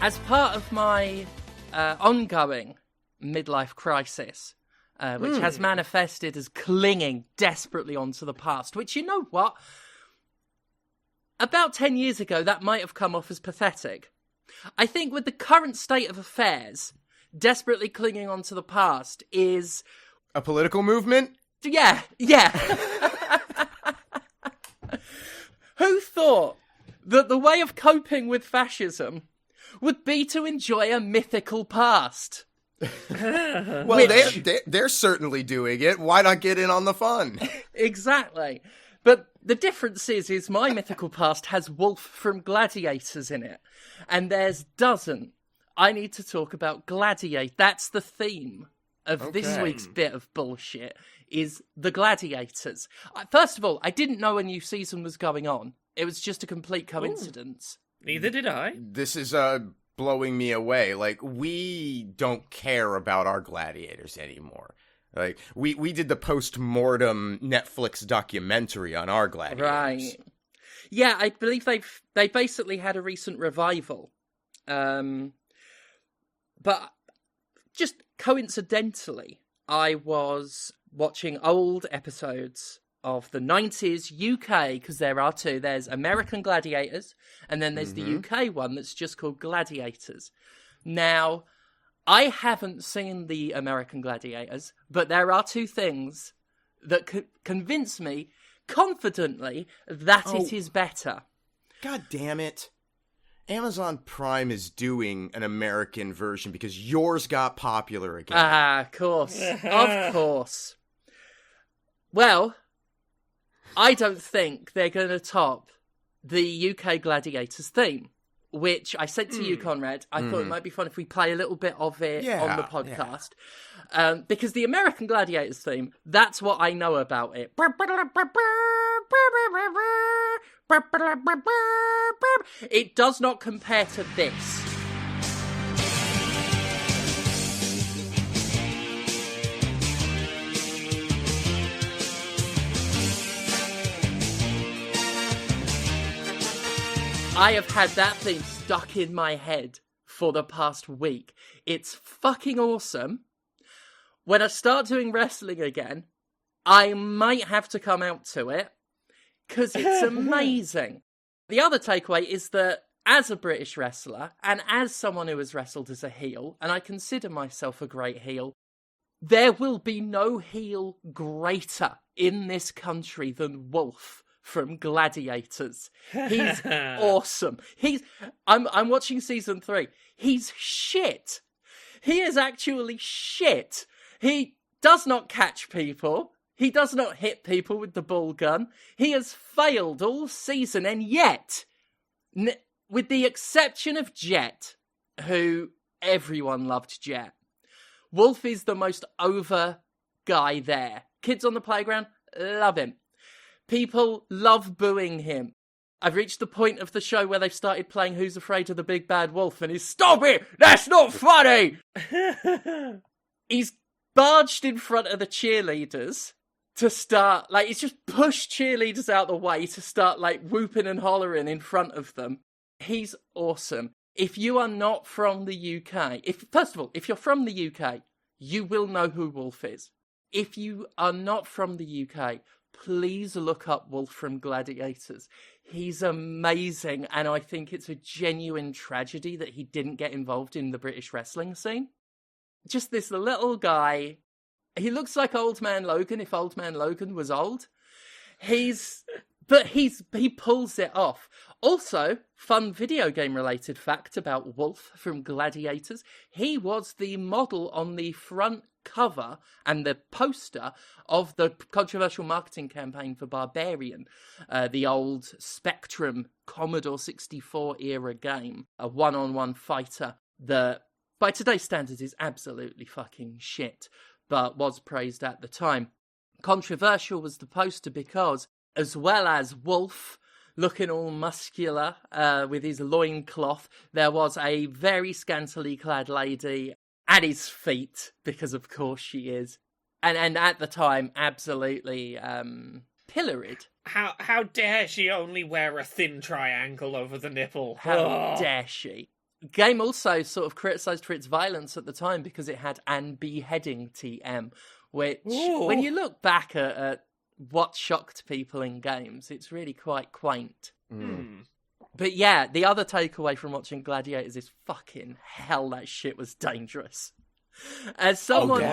As part of my ongoing midlife crisis, which has manifested as clinging desperately onto the past, which, you know what? About 10 years ago, that might have come off as pathetic. I think with the current state of affairs, desperately clinging onto the past is... a political movement? Yeah. Who thought that the way of coping with fascism would be to enjoy a mythical past? Well, they're certainly doing it. Why not get in on the fun? Exactly. But the difference is my mythical past has Wolf from Gladiators in it, and theirs doesn't. I need to talk about Gladiator. That's the theme of this week's bit of bullshit, is the Gladiators. First of all, I didn't know a new season was going on. It was just a complete coincidence. Ooh. Neither did I. This is blowing me away. Like, we don't care about our gladiators anymore. Like, we did the post-mortem Netflix documentary on our gladiators. Right. Yeah, I believe they basically had a recent revival. But just coincidentally, I was watching old episodes of the 90s UK, because there are two. There's American Gladiators, and then there's the UK one that's just called Gladiators. Now, I haven't seen the American Gladiators, but there are two things that convince me confidently that it is better. God damn it. Amazon Prime is doing an American version because yours got popular again. Of course. Of course. Well, I don't think they're going to top the UK Gladiators theme, which I said to you, Conrad. I thought it might be fun if we play a little bit of it on the podcast. Yeah. Because the American Gladiators theme, that's what I know about it. It does not compare to this. I have had that theme stuck in my head for the past week. It's fucking awesome. When I start doing wrestling again, I might have to come out to it, because it's amazing. The other takeaway is that as a British wrestler, and as someone who has wrestled as a heel, and I consider myself a great heel, there will be no heel greater in this country than Wolf from Gladiators. He's awesome. I'm watching season 3. He's shit. He is actually shit. He does not catch people. He does not hit people with the ball gun. He has failed all season, and yet, with the exception of Jet, who everyone loved Jet, Wolf is the most over guy there. Kids on the playground love him. People love booing him. I've reached the point of the show where they've started playing Who's Afraid of the Big Bad Wolf, and he's, stop it! That's not funny! He's barged in front of the cheerleaders to start, he's just pushed cheerleaders out the way to start, whooping and hollering in front of them. He's awesome. If you are not from the UK, first of all, if you're from the UK, you will know who Wolf is. If you are not from the UK, please look up Wolf from Gladiators. He's amazing, and I think it's a genuine tragedy that he didn't get involved in the British wrestling scene. Just this little guy. He looks like Old Man Logan if Old Man Logan was old. He pulls it off. Also, fun video game related fact about Wolf from Gladiators. He was the model on the front cover and the poster of the controversial marketing campaign for Barbarian, the old Spectrum Commodore 64 era game, a one-on-one fighter that by today's standards is absolutely fucking shit, but was praised at the time. Controversial was the poster because, as well as Wolf looking all muscular with his loincloth, there was a very scantily clad lady at his feet, because of course she is, and at the time absolutely pilloried. How dare she only wear a thin triangle over the nipple? How dare she? Game also sort of criticised for its violence at the time because it had an beheading TM, which, when you look back at what shocked people in games, it's really quite quaint. But yeah, the other takeaway from watching Gladiators is fucking hell, that shit was dangerous. As someone,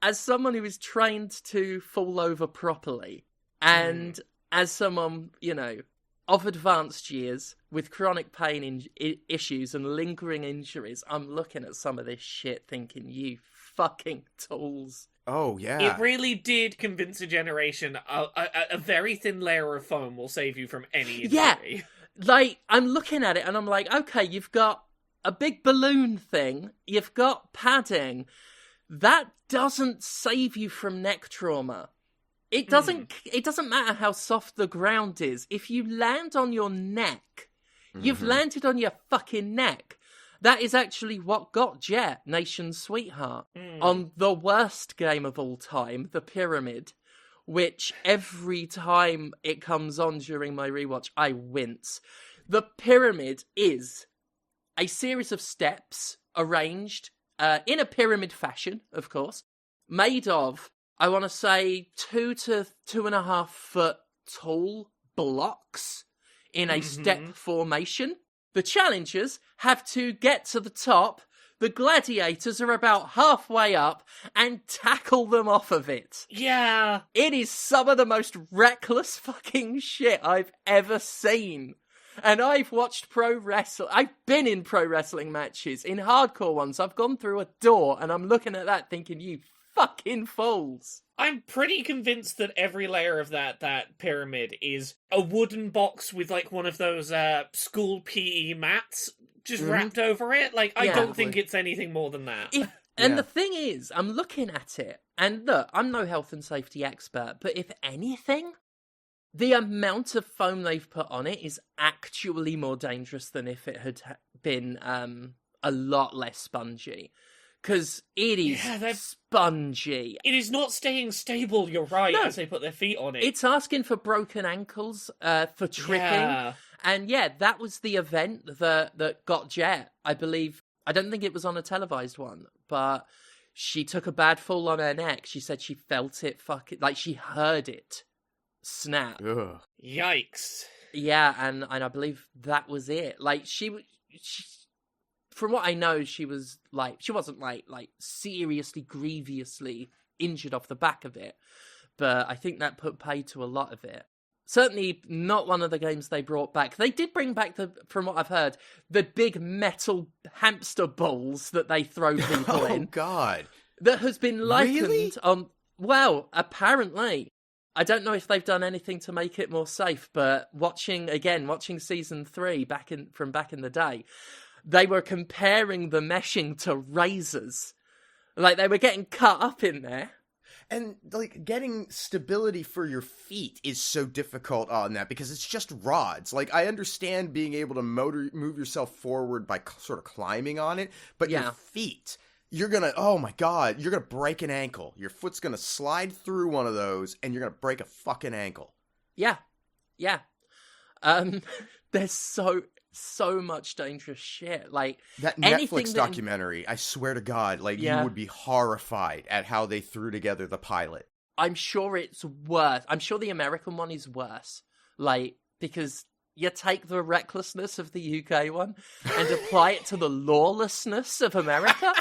as someone who is trained to fall over properly, and as someone, you know, of advanced years with chronic pain issues and lingering injuries, I'm looking at some of this shit thinking, you fucking tools. Oh, yeah. It really did convince a generation a very thin layer of foam will save you from any injury. Yeah, like, I'm looking at it and I'm like, okay, you've got a big balloon thing, you've got padding. That doesn't save you from neck trauma. It doesn't matter how soft the ground is. If you land on your neck, you've landed on your fucking neck. That is actually what got Jet, Nation's sweetheart, on the worst game of all time, The Pyramid, which every time it comes on during my rewatch, I wince. The Pyramid is a series of steps arranged in a pyramid fashion, of course, made of, I want to say, 2 to 2.5 foot tall blocks in a step formation. The challengers have to get to the top. The gladiators are about halfway up and tackle them off of it. Yeah. It is some of the most reckless fucking shit I've ever seen. And I've watched I've been in pro wrestling matches, in hardcore ones. I've gone through a door and I'm looking at that thinking, you fucking fools. I'm pretty convinced that every layer of that pyramid is a wooden box with, like, one of those school PE mats just wrapped over it. Like, I don't think it's anything more than that. And the thing is, I'm looking at it, and look, I'm no health and safety expert, but if anything, the amount of foam they've put on it is actually more dangerous than if it had been a lot less spongy. Because it is spongy. It is not staying stable, you're right, as they put their feet on it. It's asking for broken ankles, for tripping. Yeah. And yeah, that was the event that got Jet, I believe. I don't think it was on a televised one, but she took a bad fall on her neck. She said she felt it like she heard it snap. Ugh. Yikes. Yeah, and I believe that was it. Like, she from what I know, she wasn't like seriously, grievously injured off the back of it. But I think that put paid to a lot of it. Certainly not one of the games they brought back. They did bring back, from what I've heard, the big metal hamster balls that they throw people in. Oh, God. That has been likened really? on... Well, apparently. I don't know if they've done anything to make it more safe, but watching Season 3 from back in the day, they were comparing the meshing to razors. Like, they were getting cut up in there. And, like, getting stability for your feet is so difficult on that because it's just rods. Like, I understand being able to move yourself forward by sort of climbing on it, but your feet, you're gonna, oh my God, you're gonna break an ankle. Your foot's gonna slide through one of those and you're gonna break a fucking ankle. Yeah. Yeah. There's so much dangerous shit. Like, that Netflix documentary, I swear to God, like, you would be horrified at how they threw together the pilot. I'm sure it's worse. I'm sure the American one is worse. Like, because you take the recklessness of the UK one and apply it to the lawlessness of America.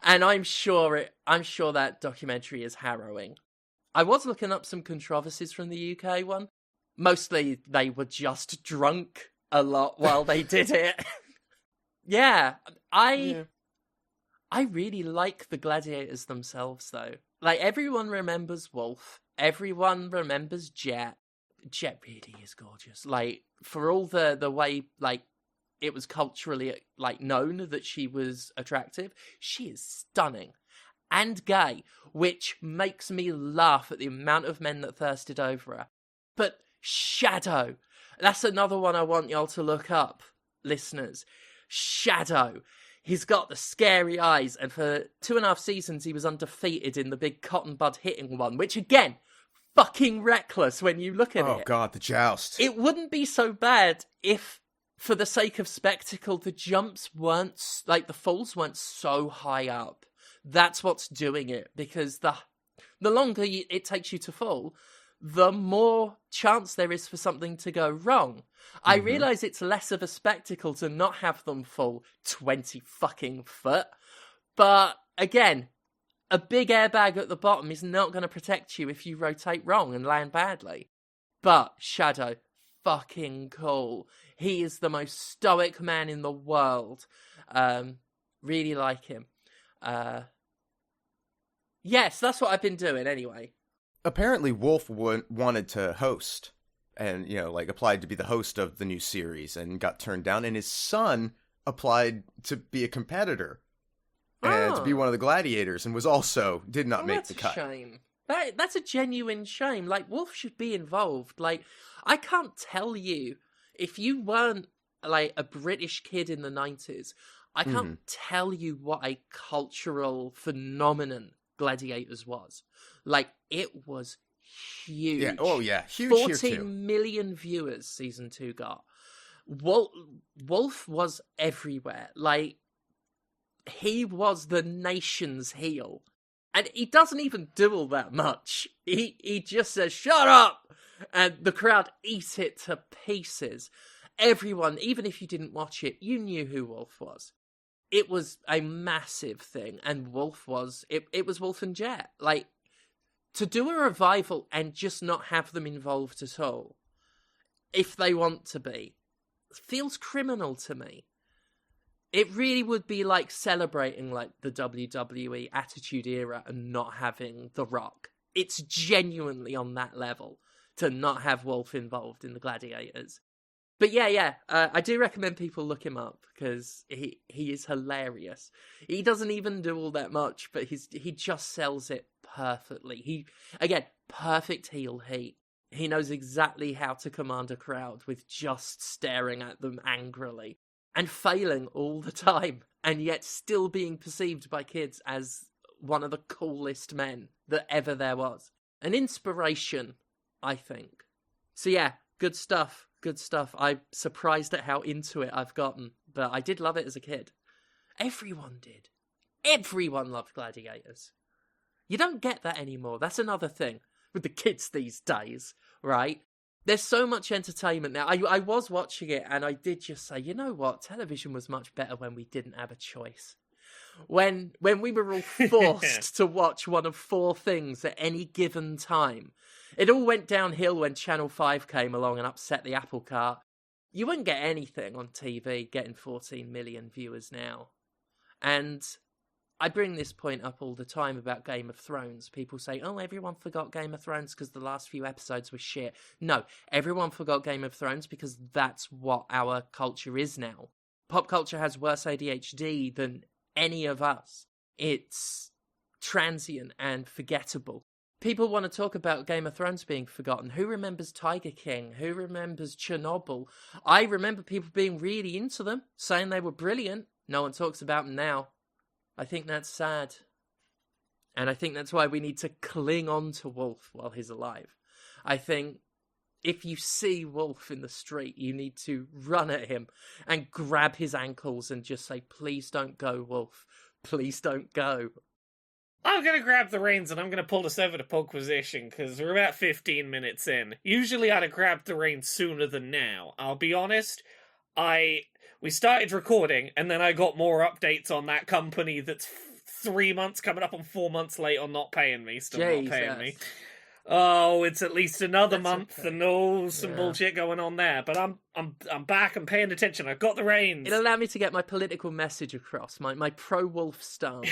And I'm sure that documentary is harrowing. I was looking up some controversies from the UK one. Mostly they were just drunk a lot while they did it. I really like the gladiators themselves, though. Like, everyone remembers Wolf. Everyone remembers Jet. Jet really is gorgeous. Like, for all the way, like, it was culturally, like, known that she was attractive, she is stunning and gay, which makes me laugh at the amount of men that thirsted over her. But Shadow, that's another one I want y'all to look up, listeners. Shadow. He's got the scary eyes, and for 2.5 seasons he was undefeated in the big cotton bud hitting one, which, again, fucking reckless when you look at it. Oh, God, the joust. It wouldn't be so bad if for the sake of spectacle, the jumps weren't, like, the falls weren't so high up. That's what's doing it, because the longer it takes you to fall, the more chance there is for something to go wrong. I realise it's less of a spectacle to not have them fall 20 fucking foot, but again, a big airbag at the bottom is not going to protect you if you rotate wrong and land badly. But Shadow, fucking cool. He is the most stoic man in the world. Really like him. Yes, that's what I've been doing anyway. Apparently Wolf wanted to host and, like, applied to be the host of the new series and got turned down. And his son applied to be a competitor and to be one of the gladiators and did not make the cut. That's a shame. That's a genuine shame. Like, Wolf should be involved. Like, I can't tell you, if you weren't, like, a British kid in the 90s, I can't tell you what a cultural phenomenon Gladiators was. Like, it was huge. Yeah. Oh, yeah. Huge 14 million viewers season 2 got. Wolf was everywhere. Like, he was the nation's heel. And he doesn't even do all that much. He just says, shut up! And the crowd eat it to pieces. Everyone, even if you didn't watch it, you knew who Wolf was. It was a massive thing, and Wolf was... It was Wolf and Jet. Like, to do a revival and just not have them involved at all, if they want to be, feels criminal to me. It really would be like celebrating, like, the WWE Attitude Era and not having The Rock. It's genuinely on that level to not have Wolf involved in the Gladiators. But yeah, I do recommend people look him up, because he is hilarious. He doesn't even do all that much, but he just sells it perfectly. Perfect heel heat. He knows exactly how to command a crowd with just staring at them angrily. And failing all the time, and yet still being perceived by kids as one of the coolest men that ever there was. An inspiration, I think. So yeah, good stuff. I'm surprised at how into it I've gotten, but I did love it as a kid. Everyone did. Everyone loved Gladiators. You don't get that anymore. That's another thing with the kids these days, right? There's so much entertainment now. I was watching it, and I did just say, you know what? Television was much better when we didn't have a choice. When we were all forced to watch one of 4 things at any given time. It all went downhill when Channel 5 came along and upset the apple cart. You wouldn't get anything on TV getting 14 million viewers now. And I bring this point up all the time about Game of Thrones. People say, oh, everyone forgot Game of Thrones because the last few episodes were shit. No, everyone forgot Game of Thrones because that's what our culture is now. Pop culture has worse ADHD than any of us. It's transient and forgettable. People want to talk about Game of Thrones being forgotten. Who remembers Tiger King? Who remembers Chernobyl? I remember people being really into them, saying they were brilliant. No one talks about them now. I think that's sad. And I think that's why we need to cling on to Wolf while he's alive. I think if you see Wolf in the street, you need to run at him and grab his ankles and just say, please don't go, Wolf. Please don't go. I'm going to grab the reins and I'm going to pull us over to Podquisition, because we're about 15 minutes in. Usually I'd have grabbed the reins sooner than now. I'll be honest, we started recording and then I got more updates on that company that's 3 months coming up on 4 months late on not paying me, not paying me. Oh, it's at least another month okay. And some bullshit going on there. But I'm back, I'm paying attention, I've got the reins. It allowed me to get my political message across, my pro-wolf stance.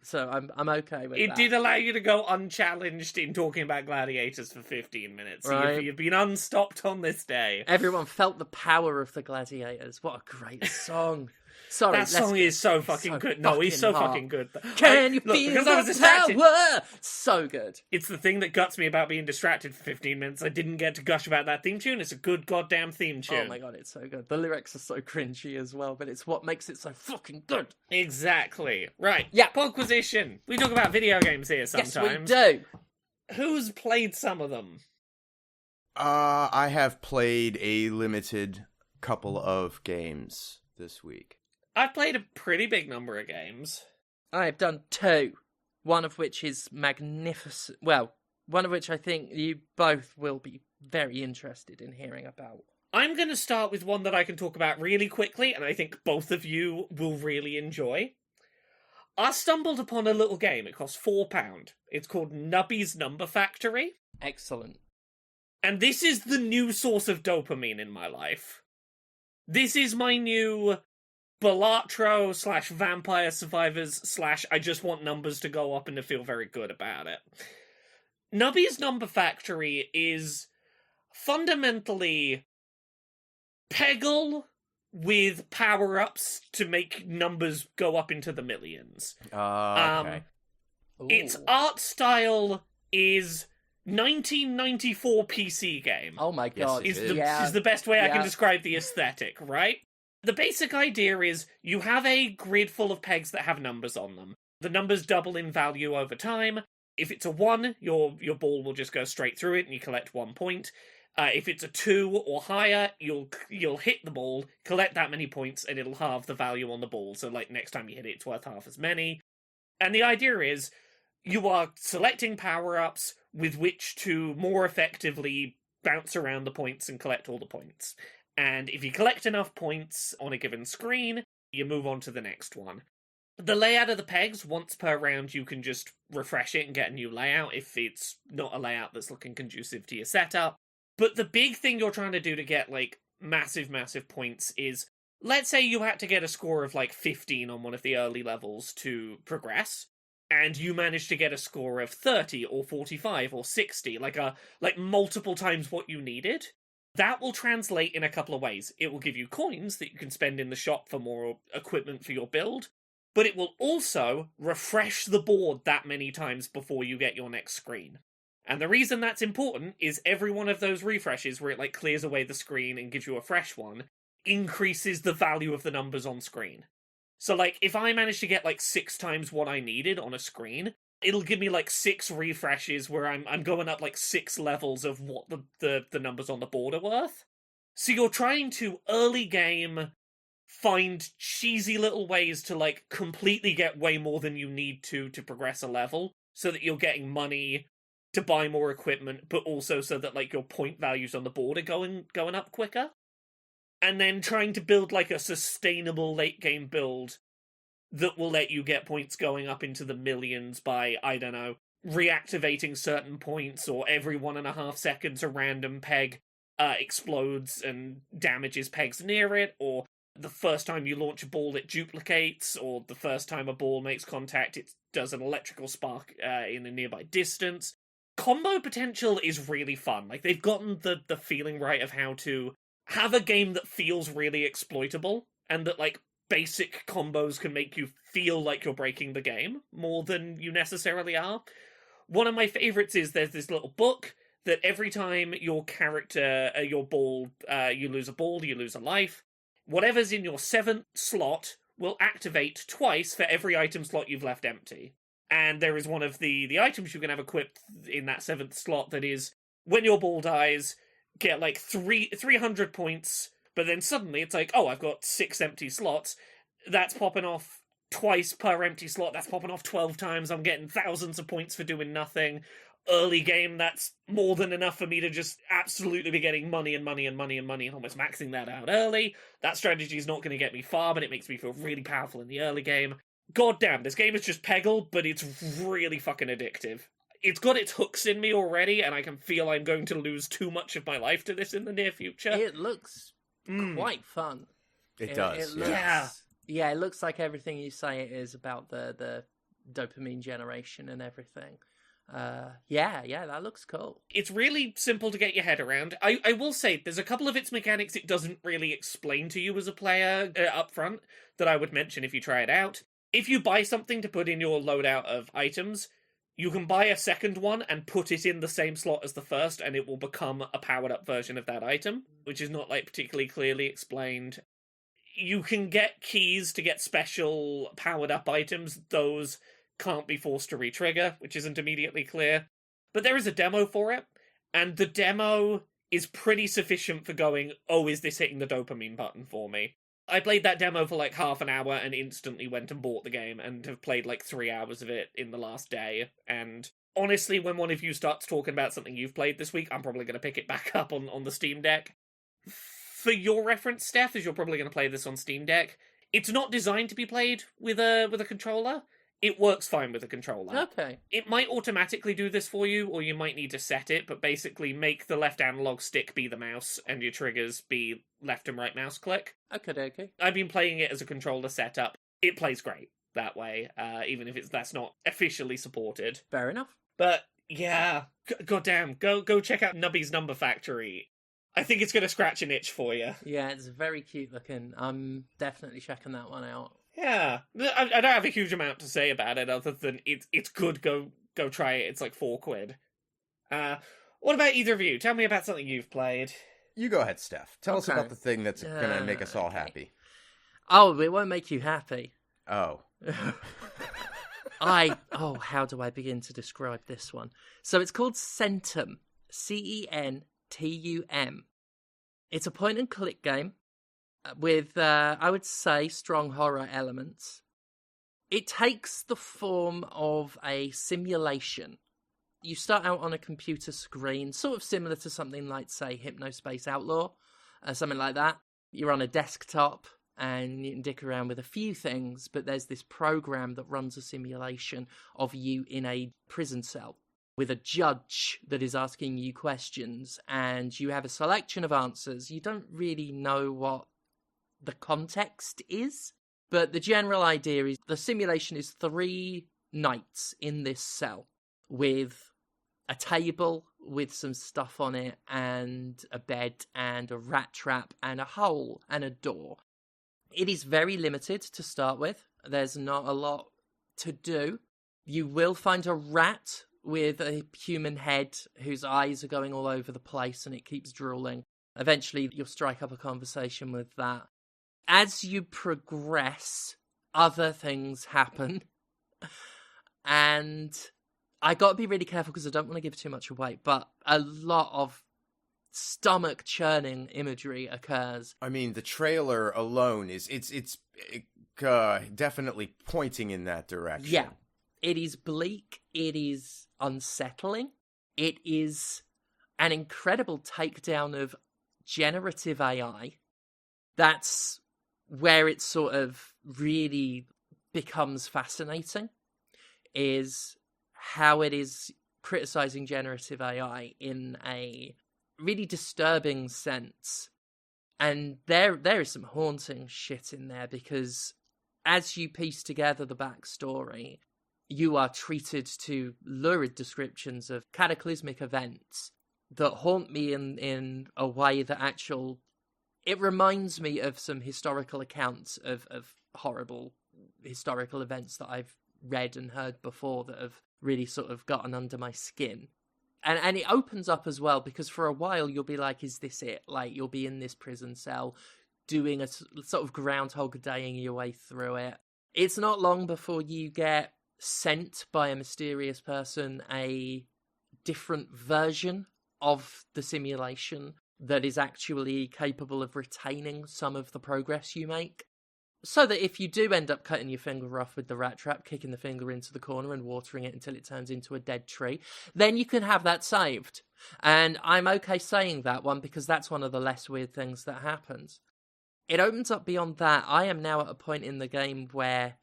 So I'm okay with that. It did allow you to go unchallenged in talking about gladiators for 15 minutes. Right. You've been unstopped on this day. Everyone felt the power of the gladiators. What a great song. Sorry, that song is so fucking good. No, he's so fucking good. Can you feel the power? So good. It's the thing that guts me about being distracted for 15 minutes. I didn't get to gush about that theme tune. It's a good goddamn theme tune. Oh my god, it's so good. The lyrics are so cringy as well, but it's what makes it so fucking good. Exactly. Right. Yeah. Podquisition. We talk about video games here sometimes. Yes, we do. Who's played some of them? I have played a limited couple of games this week? I've played a pretty big number of games. I've done 2, one of which is magnificent. Well, one of which I think you both will be very interested in hearing about. I'm going to start with one that I can talk about really quickly, and I think both of you will really enjoy. I stumbled upon a little game. It costs £4. It's called Nubby's Number Factory. Excellent. And this is the new source of dopamine in my life. This is my new Balatro / Vampire Survivors / I just want numbers to go up and to feel very good about it. Nubby's Number Factory is fundamentally Peggle with power-ups to make numbers go up into the millions. Okay. Its art style is 1994 PC game. Oh my god. Yes, is the best way I can describe the aesthetic, right? The basic idea is you have a grid full of pegs that have numbers on them. The numbers double in value over time. If it's a 1, your ball will just go straight through it and you collect 1 point. If it's a 2 or higher, you'll hit the ball, collect that many points, and it'll halve the value on the ball. So, like, next time you hit it, it's worth half as many. And the idea is you are selecting power-ups with which to more effectively bounce around the points and collect all the points. And if you collect enough points on a given screen, you move on to the next one. The layout of the pegs, once per round, you can just refresh it and get a new layout if it's not a layout that's looking conducive to your setup. But the big thing you're trying to do to get, like, massive points is, let's say you had to get a score of, like, 15 on one of the early levels to progress, and you managed to get a score of 30 or 45 or 60, like multiple times what you needed. That will translate in a couple of ways. It will give you coins that you can spend in the shop for more equipment for your build, but it will also refresh the board that many times before you get your next screen. And the reason that's important is every one of those refreshes where it like clears away the screen and gives you a fresh one increases the value of the numbers on screen. So like if I manage to get like 6 times what I needed on a screen, it'll give me like 6 refreshes where I'm going up like 6 levels of what the numbers on the board are worth. So you're trying to early game find cheesy little ways to like completely get way more than you need to progress a level so that you're getting money to buy more equipment, but also so that like your point values on the board are going up quicker. And then trying to build like a sustainable late game build that will let you get points going up into the millions by, I don't know, reactivating certain points, or every 1.5 seconds a random peg explodes and damages pegs near it, or the first time you launch a ball it duplicates, or the first time a ball makes contact it does an electrical spark in a nearby distance. Combo potential is really fun. Like, they've gotten the feeling right of how to have a game that feels really exploitable, and that, like, basic combos can make you feel like you're breaking the game more than you necessarily are. One of my favorites is there's this little book that every time your character, your ball, you lose a ball, you lose a life, whatever's in your 7th slot will activate twice for every item slot you've left empty. And there is one of the items you can have equipped in that 7th slot that is, when your ball dies, get like 300 points, but then suddenly it's like, oh, I've got 6 empty slots. That's popping off twice per empty slot. That's popping off 12 times. I'm getting thousands of points for doing nothing. Early game, that's more than enough for me to just absolutely be getting money and money and money and money and almost maxing that out early. That strategy is not going to get me far, but it makes me feel really powerful in the early game. God damn, this game is just Peggle, but it's really fucking addictive. It's got its hooks in me already, and I can feel I'm going to lose too much of my life to this in the near future. It looks quite fun. It does. It looks, yeah, it looks like everything you say it is about the dopamine generation and everything. Yeah, that looks cool. It's really simple to get your head around. I will say, there's a couple of its mechanics it doesn't really explain to you as a player up front that I would mention if you try it out. If you buy something to put in your loadout of items, you can buy a second one and put it in the same slot as the first, and it will become a powered-up version of that item, which is not like particularly clearly explained. You can get keys to get special powered-up items. Those can't be forced to re-trigger, which isn't immediately clear. But there is a demo for it, and the demo is pretty sufficient for going, oh, is this hitting the dopamine button for me? I played that demo for like half an hour and instantly went and bought the game and have played like 3 hours of it in the last day. And honestly, when one of you starts talking about something you've played this week, I'm probably going to pick it back up on the Steam Deck. For your reference, Steph, as you're probably going to play this on Steam Deck, it's not designed to be played with a controller. It works fine with a controller. Okay. It might automatically do this for you, or you might need to set it, but basically make the left analog stick be the mouse and your triggers be left and right mouse click. Okay. I've been playing it as a controller setup. It plays great that way, even if that's not officially supported. Fair enough. But yeah, goddamn, go check out Nubby's Number Factory. I think it's going to scratch an itch for you. Yeah, it's very cute looking. I'm definitely checking that one out. Yeah, I don't have a huge amount to say about it other than it's good. Go try it. It's like £4. What about either of you? Tell me about something you've played. You go ahead, Steph. Tell us about the thing that's going to make us all happy. Oh, it won't make you happy. Oh. How do I begin to describe this one? So it's called Centum. Centum. It's a point-and-click game with, I would say, strong horror elements. It takes the form of a simulation. You start out on a computer screen, sort of similar to something like, say, Hypnospace Outlaw, something like that. You're on a desktop, and you can dick around with a few things, but there's this program that runs a simulation of you in a prison cell with a judge that is asking you questions, and you have a selection of answers. You don't really know what the context is, but the general idea is the simulation is 3 nights in this cell with a table with some stuff on it and a bed and a rat trap and a hole and a door. It is very limited to start with. There's not a lot to do. You will find a rat with a human head whose eyes are going all over the place and it keeps drooling. Eventually, you'll strike up a conversation with that. As you progress, other things happen. And I got to be really careful because I don't want to give too much away, but a lot of stomach churning imagery occurs. I mean, the trailer alone is it's definitely pointing in that direction. Yeah. It is bleak. It is unsettling. It is an incredible takedown of generative AI. That's where it sort of really becomes fascinating, is how it is criticizing generative AI in a really disturbing sense. And there is some haunting shit in there, because as you piece together the backstory, you are treated to lurid descriptions of cataclysmic events that haunt me in a way that it reminds me of some historical accounts of horrible historical events that I've read and heard before that have really sort of gotten under my skin. And it opens up as well, because for a while you'll be like, is this it? Like, you'll be in this prison cell doing a sort of Groundhog Day-ing your way through it. It's not long before you get sent by a mysterious person a different version of the simulation that is actually capable of retaining some of the progress you make. So that if you do end up cutting your finger off with the rat trap, kicking the finger into the corner and watering it until it turns into a dead tree, then you can have that saved. And I'm okay saying that one, because that's one of the less weird things that happens. It opens up beyond that. I am now at a point in the game where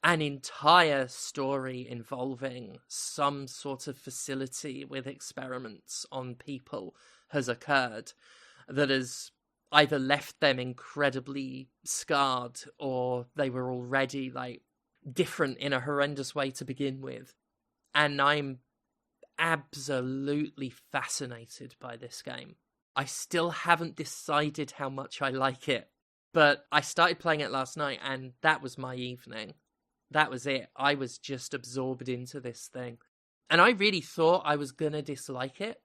an entire story involving some sort of facility with experiments on people has occurred that has either left them incredibly scarred, or they were already like different in a horrendous way to begin with. And I'm absolutely fascinated by this game. I still haven't decided how much I like it, but I started playing it last night and that was my evening. That was it. I was just absorbed into this thing. And I really thought I was going to dislike it.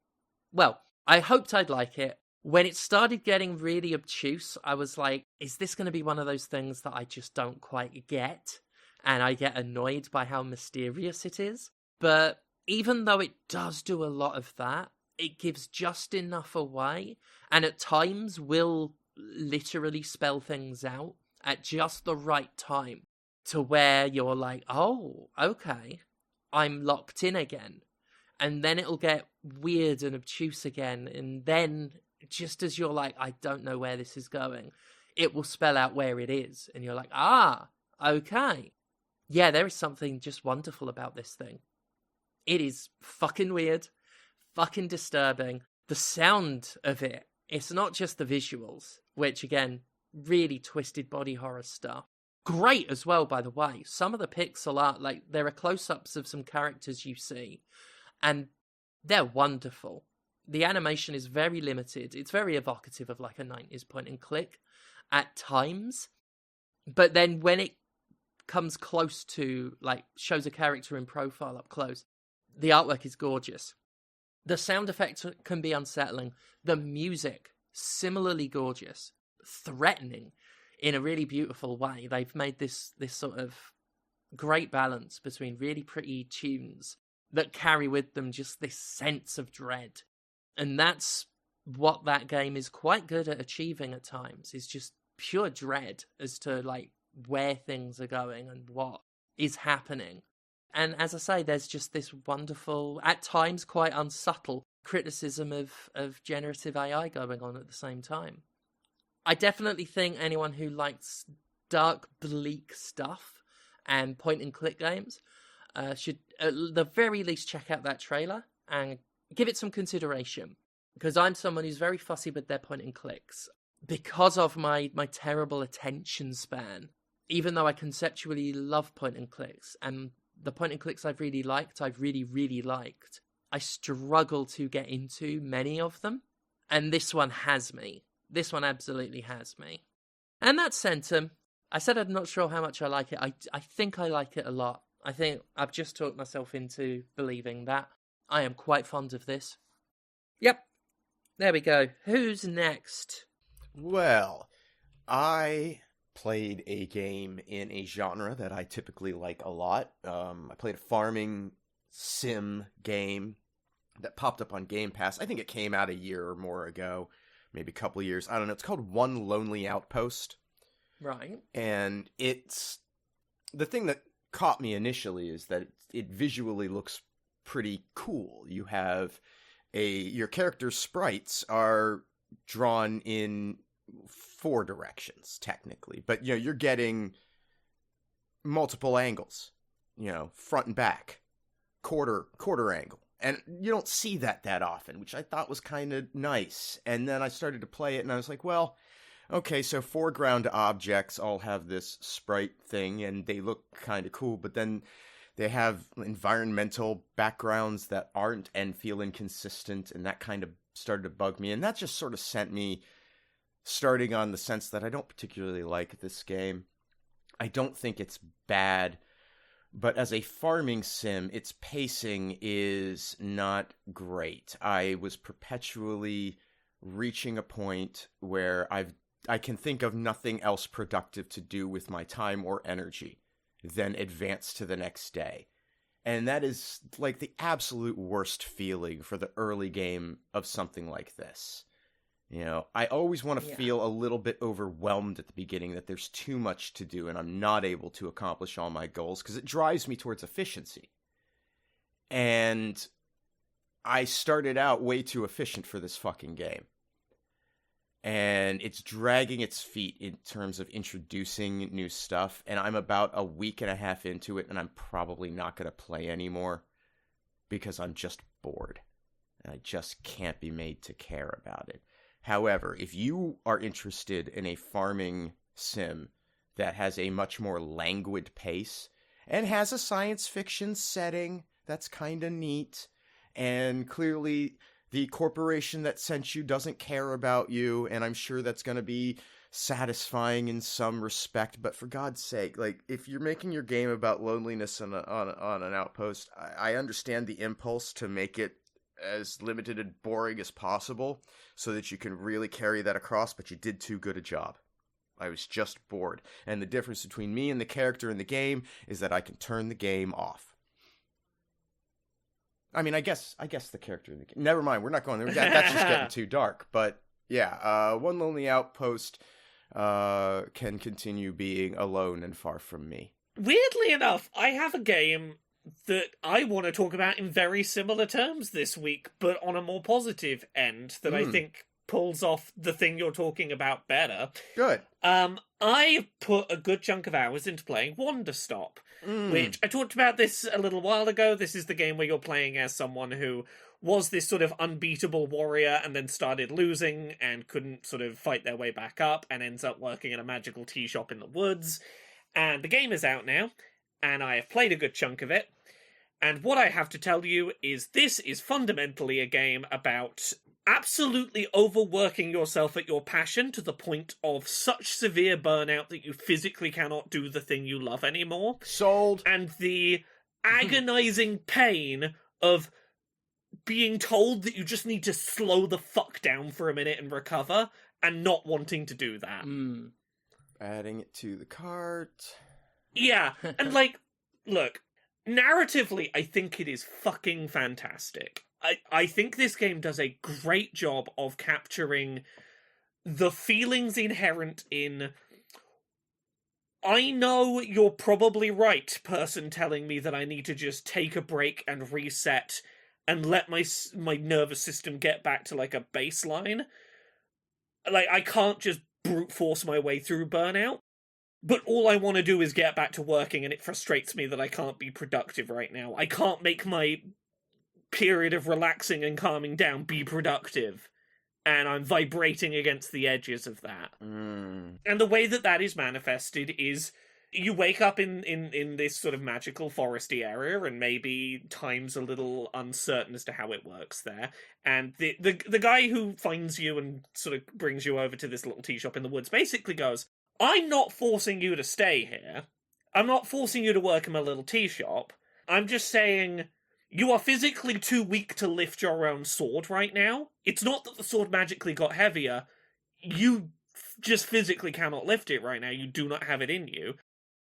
Well, I hoped I'd like it. When it started getting really obtuse, I was like, is this going to be one of those things that I just don't quite get? And I get annoyed by how mysterious it is. But even though it does do a lot of that, it gives just enough away, and at times will literally spell things out at just the right time to where you're like, oh, okay, I'm locked in again. And then it'll get weird and obtuse again, and then just as you're like, I don't know where this is going, it will spell out where it is, and you're like, ah, okay. Yeah, there is something just wonderful about this thing. It is fucking weird, fucking disturbing. The sound of it, it's not just the visuals, which again, really twisted body horror stuff. Great as well, by the way. Some of the pixel art, like, there are close-ups of some characters you see, and they're wonderful. The animation is very limited. It's very evocative of like a 90s point and click at times. But then when it comes close to, like, shows a character in profile up close, the artwork is gorgeous. The sound effects can be unsettling. The music, similarly gorgeous, threatening in a really beautiful way. They've made this sort of great balance between really pretty tunes that carry with them just this sense of dread. And that's what that game is quite good at achieving at times, is just pure dread as to, like, where things are going and what is happening. And as I say, there's just this wonderful, at times quite unsubtle, criticism of generative AI going on at the same time. I definitely think anyone who likes dark, bleak stuff and point-and-click games should, at the very least, check out that trailer and give it some consideration. Because I'm someone who's very fussy with their point-and-clicks. Because of my terrible attention span, even though I conceptually love point-and-clicks, and the point-and-clicks I've really really liked, I struggle to get into many of them. And this one has me. This one absolutely has me. And that's Centum. I said I'm not sure how much I like it. I think I like it a lot. I think I've just talked myself into believing that. I am quite fond of this. Yep. There we go. Who's next? Well, I played a game in a genre that I typically like a lot. I played a farming sim game that popped up on Game Pass. I think it came out a year or more ago, maybe a couple of years. I don't know. It's called One Lonely Outpost. Right. And it's... the thing that caught me initially is that it visually looks pretty cool. You have your character's sprites are drawn in 4 directions, technically. But, you know, you're getting multiple angles, you know, front and back, quarter angle. And you don't see that often, which I thought was kind of nice. And then I started to play it, and I was like, well, okay, so foreground objects all have this sprite thing, and they look kind of cool, but then they have environmental backgrounds that aren't and feel inconsistent, and that kind of started to bug me. And that just sort of sent me starting on the sense that I don't particularly like this game. I don't think it's bad, but as a farming sim, its pacing is not great. I was perpetually reaching a point where I can think of nothing else productive to do with my time or energy than advance to the next day. And that is like the absolute worst feeling for the early game of something like this. You know, I always want to feel a little bit overwhelmed at the beginning, that there's too much to do and I'm not able to accomplish all my goals, because it drives me towards efficiency. And I started out way too efficient for this fucking game. And it's dragging its feet in terms of introducing new stuff. And I'm about a week and a half into it, and I'm probably not going to play anymore because I'm just bored. And I just can't be made to care about it. However, if you are interested in a farming sim that has a much more languid pace and has a science fiction setting that's kind of neat, and clearly the corporation that sent you doesn't care about you, and I'm sure that's going to be satisfying in some respect, but for God's sake, like, if you're making your game about loneliness on an outpost, I understand the impulse to make it as limited and boring as possible so that you can really carry that across, but you did too good a job. I was just bored. And the difference between me and the character in the game is that I can turn the game off. I mean, I guess the character in the game. Never mind, we're not going there. That's just getting too dark. But yeah, One Lonely Outpost can continue being alone and far from me. Weirdly enough, I have a game that I want to talk about in very similar terms this week, but on a more positive end that I think pulls off the thing you're talking about better. Good. I put a good chunk of hours into playing Wanderstop, which I talked about this a little while ago. This is the game where you're playing as someone who was this sort of unbeatable warrior and then started losing and couldn't sort of fight their way back up and ends up working in a magical tea shop in the woods. And the game is out now, and I have played a good chunk of it. And what I have to tell you is this is fundamentally a game about absolutely overworking yourself at your passion to the point of such severe burnout that you physically cannot do the thing you love anymore. Sold. And the agonizing pain of being told that you just need to slow the fuck down for a minute and recover, and not wanting to do that. Adding it to the cart. Yeah, and like, look, narratively, I think it is fucking fantastic. I think this game does a great job of capturing the feelings inherent in, I know you're probably right, person telling me that I need to just take a break and reset and let my nervous system get back to like a baseline. Like, I can't just brute force my way through burnout. But all I want to do is get back to working, and it frustrates me that I can't be productive right now. I can't make my period of relaxing and calming down be productive. And I'm vibrating against the edges of that. And the way that is manifested is you wake up in this sort of magical foresty area, and maybe time's a little uncertain as to how it works there. And the guy who finds you and sort of brings you over to this little tea shop in the woods basically goes, I'm not forcing you to stay here. I'm not forcing you to work in my little tea shop. I'm just saying you are physically too weak to lift your own sword right now. It's not that the sword magically got heavier. You just physically cannot lift it right now. You do not have it in you.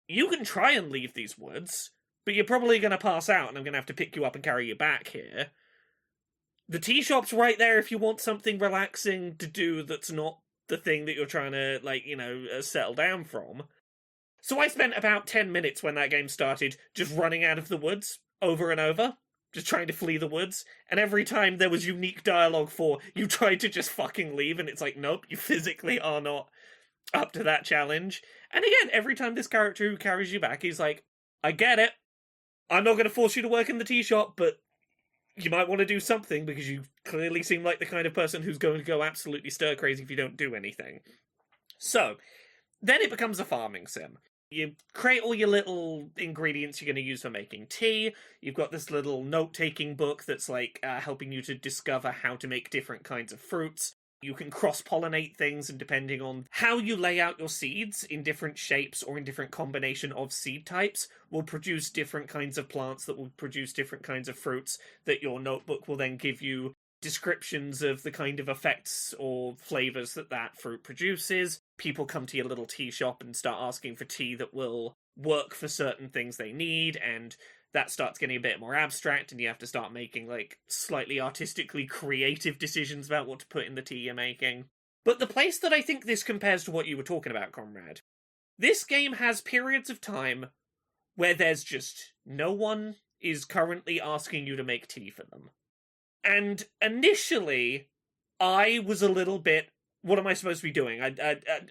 You can try and leave these woods, but you're probably going to pass out, and I'm going to have to pick you up and carry you back here. The tea shop's right there if you want something relaxing to do that's not the thing that you're trying to, like, you know, settle down from. So I spent about 10 minutes when that game started just running out of the woods over and over, just trying to flee the woods, and every time there was unique dialogue for, you tried to just fucking leave, and it's like, nope, you physically are not up to that challenge. And again, every time this character who carries you back, he's like, I get it, I'm not going to force you to work in the tea shop, but you might want to do something, because you clearly seem like the kind of person who's going to go absolutely stir-crazy if you don't do anything. So, then it becomes a farming sim. You create all your little ingredients you're going to use for making tea. You've got this little note-taking book that's like helping you to discover how to make different kinds of fruits. You can cross-pollinate things, and depending on how you lay out your seeds in different shapes or in different combination of seed types will produce different kinds of plants that will produce different kinds of fruits that your notebook will then give you descriptions of the kind of effects or flavors that fruit produces. People come to your little tea shop and start asking for tea that will work for certain things they need, and that starts getting a bit more abstract, and you have to start making, like, slightly artistically creative decisions about what to put in the tea you're making. But the place that I think this compares to what you were talking about, Comrade, this game has periods of time where there's just no one is currently asking you to make tea for them. And initially, I was a little bit, what am I supposed to be doing?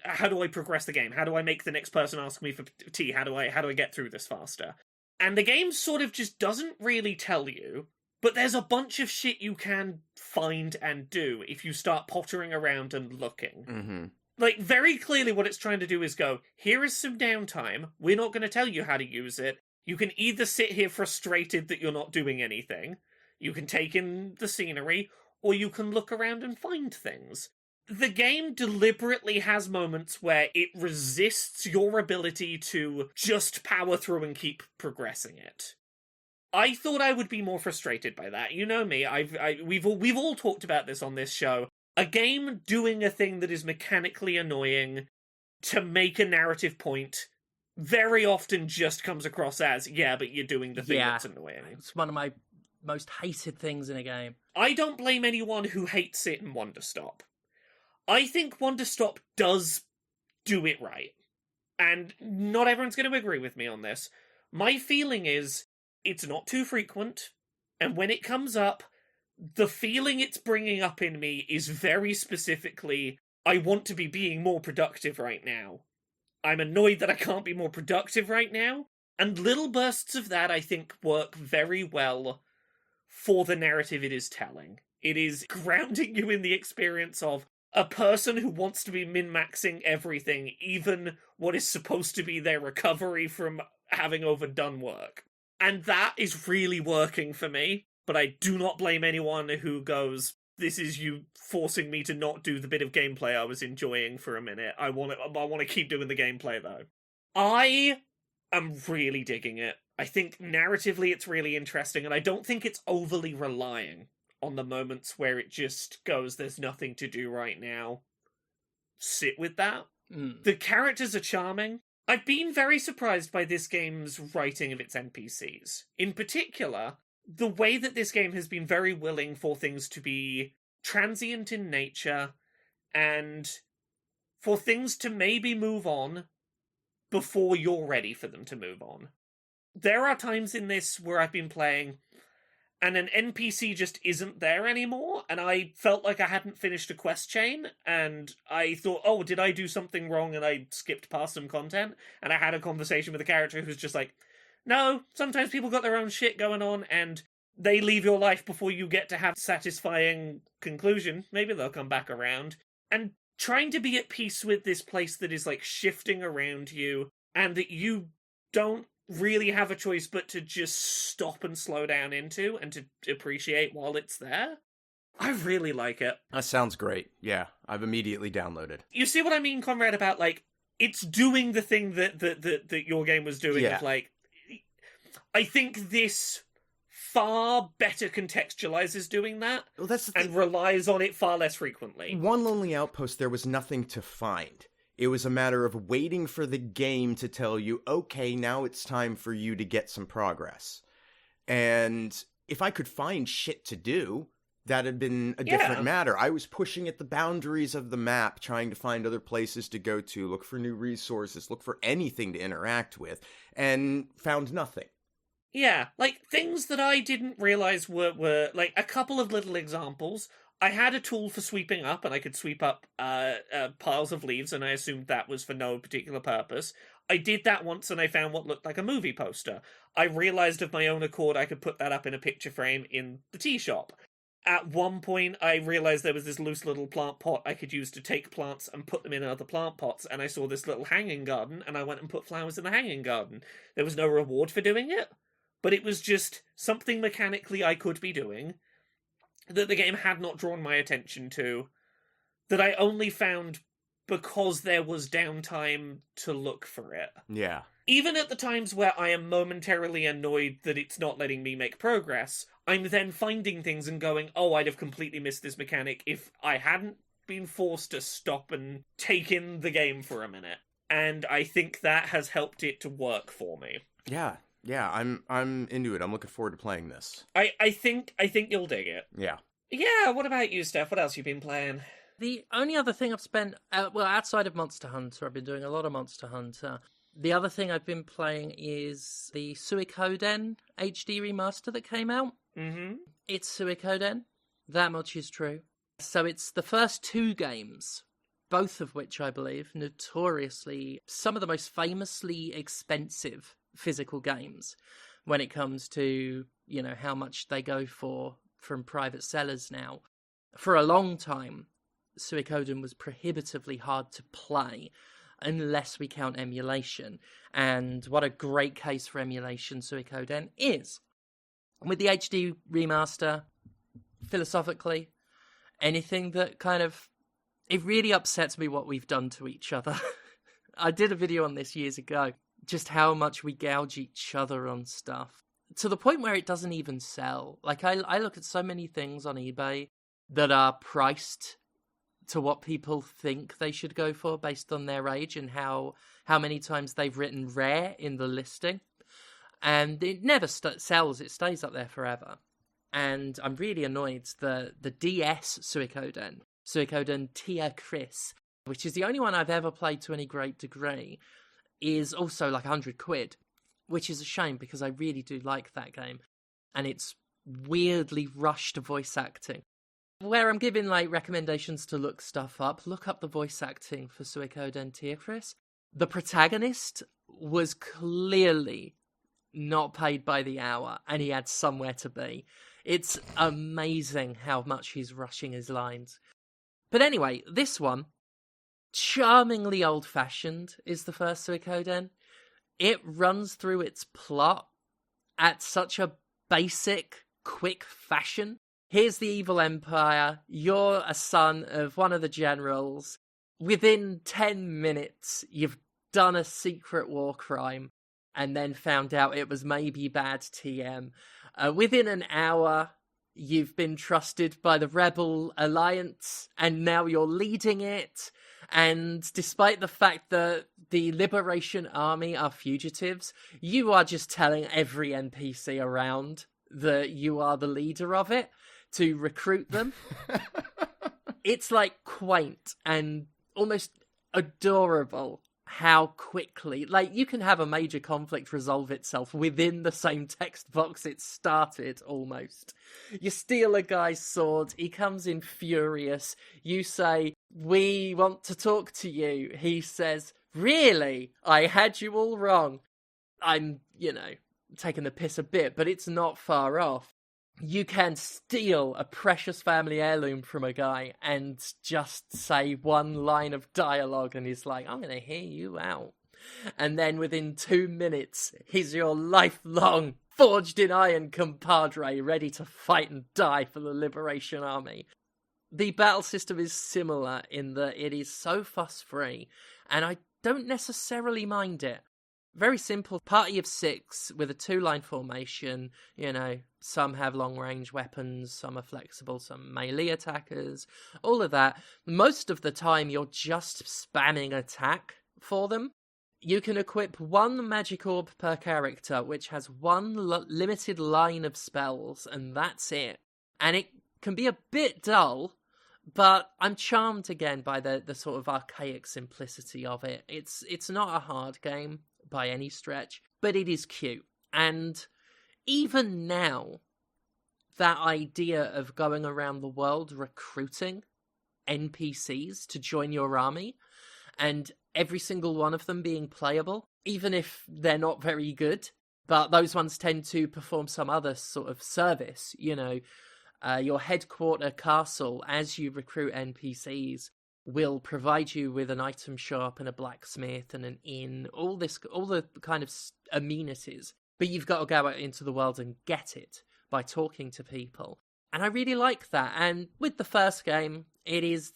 How do I progress the game? How do I make the next person ask me for tea? How do I get through this faster? And the game sort of just doesn't really tell you, but there's a bunch of shit you can find and do if you start pottering around and looking. Mm-hmm. Like, very clearly what it's trying to do is go, here is some downtime, we're not going to tell you how to use it. You can either sit here frustrated that you're not doing anything, you can take in the scenery, or you can look around and find things. The game deliberately has moments where it resists your ability to just power through and keep progressing it. I thought I would be more frustrated by that. You know me, we've all talked about this on this show. A game doing a thing that is mechanically annoying to make a narrative point very often just comes across as, yeah, but you're doing the thing that's annoying. It's one of my most hated things in a game. I don't blame anyone who hates it in Wanderstop. I think Wanderstop does do it right. And not everyone's going to agree with me on this. My feeling is, it's not too frequent, and when it comes up, the feeling it's bringing up in me is very specifically, I want to be being more productive right now. I'm annoyed that I can't be more productive right now, and little bursts of that I think work very well for the narrative it is telling. It is grounding you in the experience of a person who wants to be min-maxing everything, even what is supposed to be their recovery from having overdone work. And that is really working for me, but I do not blame anyone who goes, this is you forcing me to not do the bit of gameplay I was enjoying for a minute. I want to keep doing the gameplay, though. I am really digging it. I think narratively it's really interesting, and I don't think it's overly relying on the moments where it just goes, there's nothing to do right now. Sit with that. The characters are charming. I've been very surprised by this game's writing of its NPCs. In particular, the way that this game has been very willing for things to be transient in nature, and for things to maybe move on before you're ready for them to move on. There are times in this where I've been playing and an NPC just isn't there anymore, and I felt like I hadn't finished a quest chain, and I thought, oh, did I do something wrong and I skipped past some content? And I had a conversation with a character who's just like, no, sometimes people got their own shit going on, and they leave your life before you get to have a satisfying conclusion. Maybe they'll come back around. And trying to be at peace with this place that is, like, shifting around you, and that you don't really have a choice but to just stop and slow down into, and to appreciate while it's there. I really like it. That sounds great. Yeah, I've immediately downloaded. You see what I mean, Conrad, about, like, it's doing the thing that your game was doing, of, like, I think this far better contextualizes doing that, well, that's and relies on it far less frequently. One Lonely Outpost, there was nothing to find. It was a matter of waiting for the game to tell you, okay, now it's time for you to get some progress. And if I could find shit to do, that had been a different matter. I was pushing at the boundaries of the map, trying to find other places to go to, look for new resources, look for anything to interact with, and found nothing. Yeah, like, things that I didn't realize were like, a couple of little examples. I had a tool for sweeping up, and I could sweep up piles of leaves, and I assumed that was for no particular purpose. I did that once, and I found what looked like a movie poster. I realized of my own accord I could put that up in a picture frame in the tea shop. At one point, I realized there was this loose little plant pot I could use to take plants and put them in other plant pots, and I saw this little hanging garden, and I went and put flowers in the hanging garden. There was no reward for doing it, but it was just something mechanically I could be doing that the game had not drawn my attention to, that I only found because there was downtime to look for it. Yeah. Even at the times where I am momentarily annoyed that it's not letting me make progress, I'm then finding things and going, oh, I'd have completely missed this mechanic if I hadn't been forced to stop and take in the game for a minute. And I think that has helped it to work for me. Yeah. Yeah, I'm into it. I'm looking forward to playing this. I think you'll dig it. Yeah. Yeah, what about you, Steph? What else you been playing? The only other thing I've spent, outside of Monster Hunter, I've been doing a lot of Monster Hunter. The other thing I've been playing is the Suikoden HD remaster that came out. Mm-hmm. It's Suikoden. That much is true. So it's the first two games, both of which I believe notoriously some of the most famously expensive physical games when it comes to, you know, how much they go for from private sellers now. For a long time, Suikoden was prohibitively hard to play unless we count emulation. And what a great case for emulation Suikoden is. With the HD remaster, philosophically, anything that kind of... It really upsets me what we've done to each other. I did a video on this years ago. Just how much we gouge each other on stuff. To the point where it doesn't even sell. Like, I look at so many things on eBay that are priced to what people think they should go for based on their age and how many times they've written rare in the listing. And it never sells, it stays up there forever. and I'm really annoyed the DS Suikoden Tia Chris, which is the only one I've ever played to any great degree, is also like £100, which is a shame because I really do like that game. And it's weirdly rushed voice acting. Where I'm giving like recommendations to look stuff up, look up the voice acting for Suikoden Tia Chris. The protagonist was clearly not paid by the hour, and he had somewhere to be. It's amazing how much he's rushing his lines. But anyway, this one, charmingly old-fashioned, is the first Suikoden. It runs through its plot at such a basic, quick fashion. Here's the evil empire. You're a son of one of the generals. Within 10 minutes, you've done a secret war crime and then found out it was maybe bad TM. Within an hour, you've been trusted by the Rebel Alliance, and now you're leading it. And despite the fact that the Liberation Army are fugitives, you are just telling every NPC around that you are the leader of it to recruit them. It's like quaint and almost adorable how quickly, like, you can have a major conflict resolve itself within the same text box it started, almost. You steal a guy's sword, he comes in furious, you say, "We want to talk to you." He says, "Really? I had you all wrong." I'm, taking the piss a bit, but it's not far off. You can steal a precious family heirloom from a guy and just say one line of dialogue and he's like, "I'm going to hear you out." And then within 2 minutes, he's your lifelong, forged in iron compadre, ready to fight and die for the Liberation Army. The battle system is similar in that it is so fuss-free, and I don't necessarily mind it. Very simple, party of 6 with a 2-line formation. Some have long-range weapons, some are flexible, some melee attackers, all of that. Most of the time, you're just spamming attack for them. You can equip 1 magic orb per character, which has 1 limited line of spells, and that's it. And it can be a bit dull, but I'm charmed again by the sort of archaic simplicity of it. It's not a hard game by any stretch, but it is cute. And even now, that idea of going around the world recruiting NPCs to join your army, and every single one of them being playable, even if they're not very good, but those ones tend to perform some other sort of service, your headquarter castle, as you recruit NPCs, will provide you with an item shop and a blacksmith and an inn, all the kind of amenities. But you've got to go out into the world and get it by talking to people. And I really like that. And with the first game, it is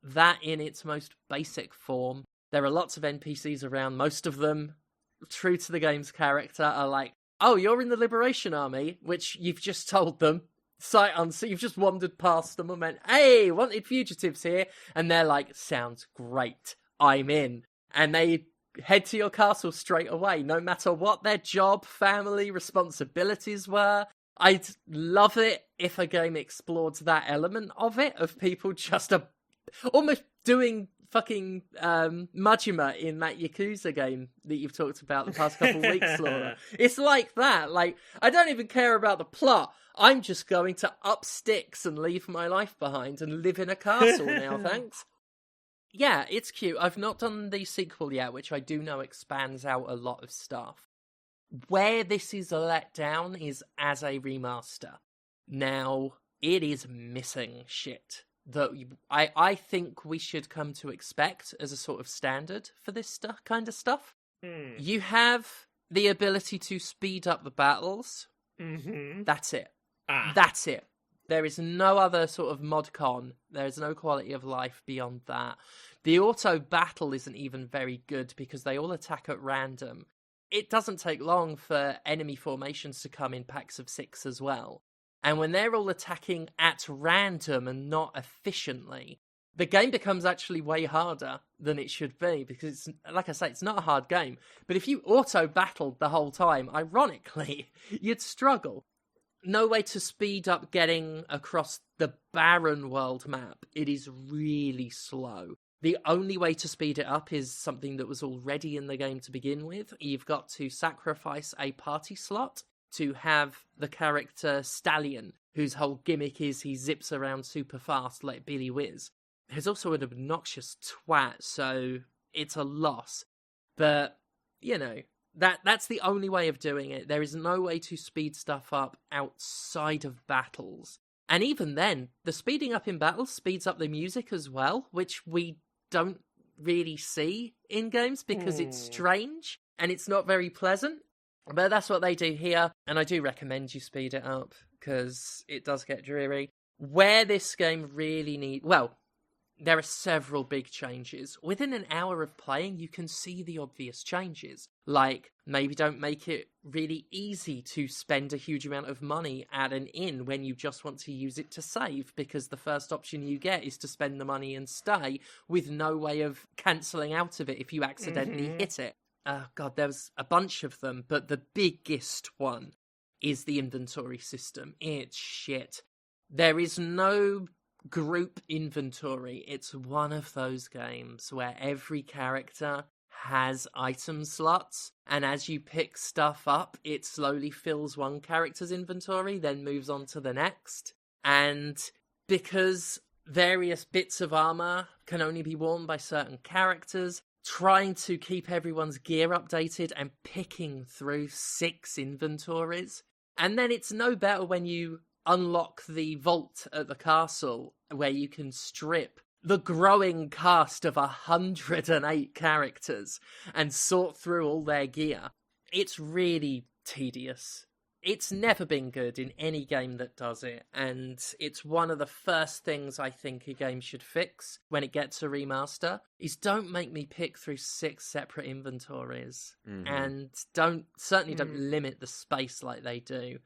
that in its most basic form. There are lots of NPCs around. Most of them, true to the game's character, are like, "Oh, you're in the Liberation Army," which you've just told them. Sight unseen, you've just wandered past them and went, "Hey, wanted fugitives here." And they're like, "Sounds great, I'm in." And they head to your castle straight away, no matter what their job, family, responsibilities were. I'd love it if a game explored that element of it, of people just almost doing fucking Majima in that Yakuza game that you've talked about the past couple of weeks, Laura. It's like that. Like, I don't even care about the plot. I'm just going to up sticks and leave my life behind and live in a castle now, thanks. Yeah, it's cute. I've not done the sequel yet, which I do know expands out a lot of stuff. Where this is a letdown is as a remaster. Now, it is missing shit that I think we should come to expect as a sort of standard for this kind of stuff. You have the ability to speed up the battles. Mm-hmm. That's it. That's it. There is no other sort of mod con. There is no quality of life beyond that. The auto battle isn't even very good because they all attack at random. It doesn't take long for enemy formations to come in packs of 6 as well. And when they're all attacking at random and not efficiently, the game becomes actually way harder than it should be because, like I say, it's not a hard game. But if you auto-battled the whole time, ironically, you'd struggle. no way to speed up getting across the barren world map. It is really slow. The only way to speed it up is something that was already in the game to begin with. You've got to sacrifice a party slot to have the character Stallion, whose whole gimmick is he zips around super fast like Billy Whiz. He's also an obnoxious twat, so it's a loss. But, you know, that's the only way of doing it. There is no way to speed stuff up outside of battles. And even then, the speeding up in battles speeds up the music as well, which we don't really see in games because it's strange and it's not very pleasant. But that's what they do here, and I do recommend you speed it up because it does get dreary. Where this game really there are several big changes. Within an hour of playing, you can see the obvious changes. Like, maybe don't make it really easy to spend a huge amount of money at an inn when you just want to use it to save, because the first option you get is to spend the money and stay with no way of cancelling out of it if you accidentally hit it. Oh, God, there was a bunch of them, but the biggest one is the inventory system. It's shit. There is no group inventory. It's one of those games where every character has item slots, and as you pick stuff up, it slowly fills one character's inventory, then moves on to the next. And because various bits of armor can only be worn by certain characters, trying to keep everyone's gear updated and picking through 6 inventories. And then it's no better when you unlock the vault at the castle where you can strip the growing cast of 108 characters and sort through all their gear. It's really tedious. It's never been good in any game that does it, and it's one of the first things I think a game should fix when it gets a remaster, is don't make me pick through 6 separate inventories, and certainly don't limit the space like they do.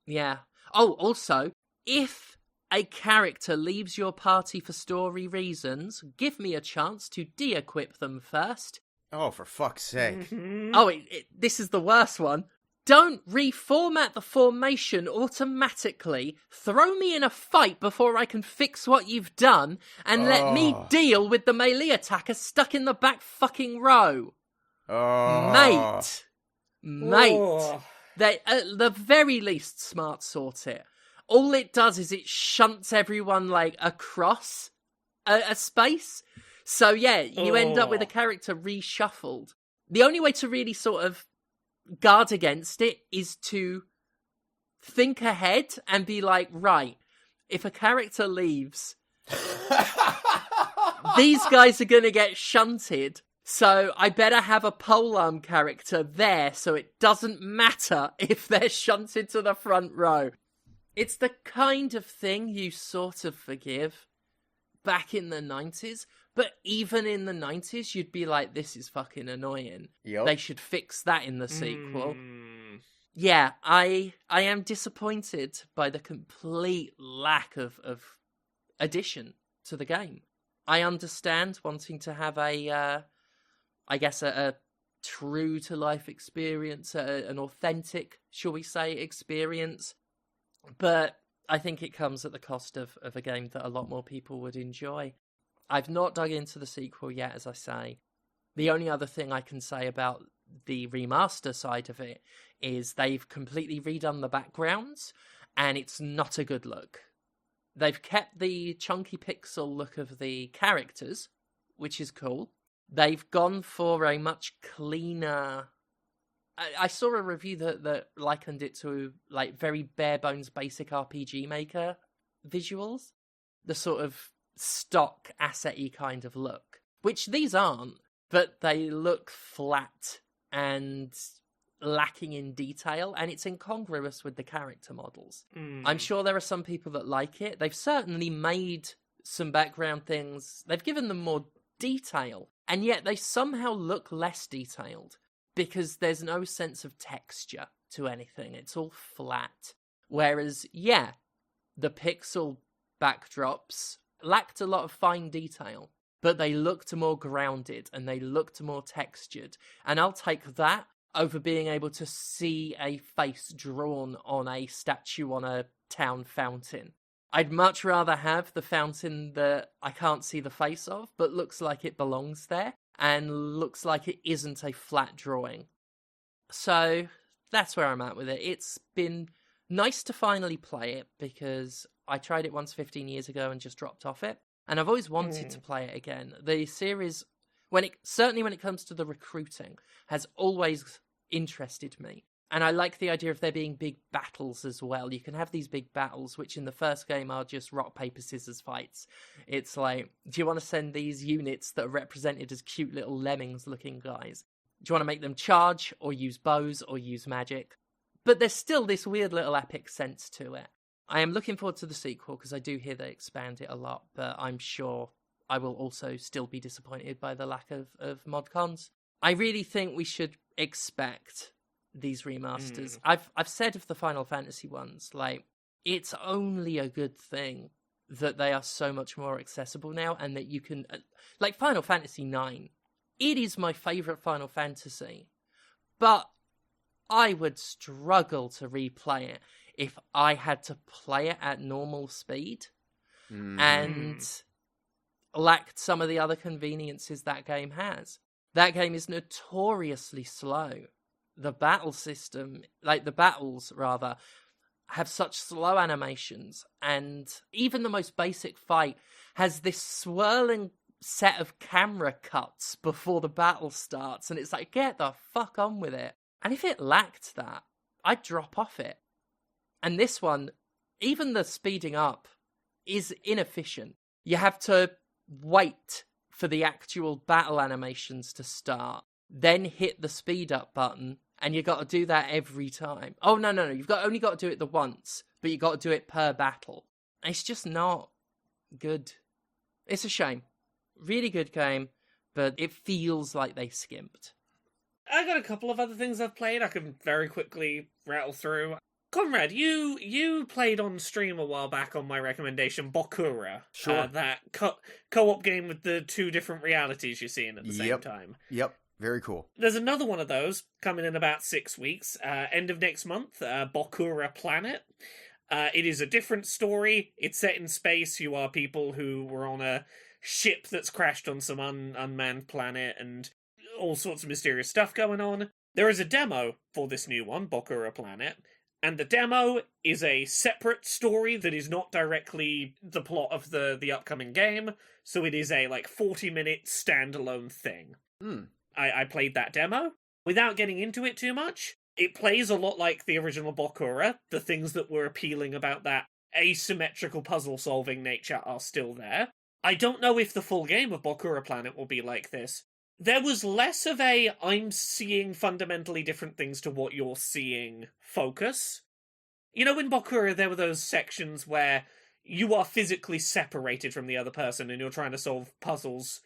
Yeah. Oh, also, if a character leaves your party for story reasons, give me a chance to de-equip them first. Oh, for fuck's sake. Oh, this is the worst one. Don't reformat the formation automatically. Throw me in a fight before I can fix what you've done, and let me deal with the melee attacker stuck in the back fucking row. Mate. They, at the very least, smart sort it. All it does is it shunts everyone, like, across a space. So, yeah, you end up with a character reshuffled. The only way to really sort of guard against it is to think ahead and be like, right, if a character leaves, these guys are going to get shunted. So I better have a polearm character there so it doesn't matter if they're shunted to the front row. It's the kind of thing you sort of forgive back in the 90s, but even in the 90s, you'd be like, this is fucking annoying. Yep. They should fix that in the sequel. Yeah, I am disappointed by the complete lack of addition to the game. I understand wanting to have a true-to-life experience, an authentic, shall we say, experience. But I think it comes at the cost of a game that a lot more people would enjoy. I've not dug into the sequel yet, as I say. The only other thing I can say about the remaster side of it is they've completely redone the backgrounds, and it's not a good look. They've kept the chunky pixel look of the characters, which is cool. They've gone for a much cleaner... I saw a review that likened it to, like, very bare-bones basic RPG Maker visuals. The sort of stock asset-y kind of look. Which these aren't, but they look flat and lacking in detail, and it's incongruous with the character models. I'm sure there are some people that like it. They've certainly made some background things. They've given them more detail, and yet they somehow look less detailed because there's no sense of texture to anything. It's all flat. Whereas, yeah, the pixel backdrops lacked a lot of fine detail, but they looked more grounded and they looked more textured. And I'll take that over being able to see a face drawn on a statue on a town fountain. I'd much rather have the fountain that I can't see the face of, but looks like it belongs there, and looks like it isn't a flat drawing. So that's where I'm at with it. It's been nice to finally play it, because I tried it once 15 years ago and just dropped off it, and I've always wanted to play it again. The series, certainly when it comes to the recruiting, has always interested me. And I like the idea of there being big battles as well. You can have these big battles, which in the first game are just rock, paper, scissors fights. It's like, do you want to send these units that are represented as cute little lemmings-looking guys? Do you want to make them charge, or use bows, or use magic? But there's still this weird little epic sense to it. I am looking forward to the sequel, because I do hear they expand it a lot, but I'm sure I will also still be disappointed by the lack of mod cons. I really think we should expect these remasters. I've said of the Final Fantasy ones, like, it's only a good thing that they are so much more accessible now, and that you can, like Final Fantasy IX, it is my favourite Final Fantasy, but I would struggle to replay it if I had to play it at normal speed and lacked some of the other conveniences that game has. That game is notoriously slow. The battle system, like the battles rather, have such slow animations, and even the most basic fight has this swirling set of camera cuts before the battle starts, and it's like, get the fuck on with it. And if it lacked that, I'd drop off it. And this one, even the speeding up is inefficient. You have to wait for the actual battle animations to start, then hit the speed up button, and you got to do that every time. Oh, no, you've only got to do it the once, but you got to do it per battle. It's just not good. It's a shame. Really good game, but it feels like they skimped. I got a couple of other things I've played I can very quickly rattle through. Conrad, you played on stream a while back on my recommendation, BOKURA. Sure. That co-op game with the two different realities you're seeing at the same time. Yep. Very cool. There's another one of those coming in about 6 weeks. End of next month, BOKURA Planet. It is a different story. It's set in space. You are people who were on a ship that's crashed on some unmanned planet, and all sorts of mysterious stuff going on. There is a demo for this new one, BOKURA Planet, and the demo is a separate story that is not directly the plot of the upcoming game, so it is a 40-minute standalone thing. I played that demo. Without getting into it too much, it plays a lot like the original BOKURA. The things that were appealing about that asymmetrical puzzle-solving nature are still there. I don't know if the full game of BOKURA Planet will be like this. There was less of a I'm seeing fundamentally different things to what you're seeing focus. You know, in BOKURA there were those sections where you are physically separated from the other person and you're trying to solve puzzles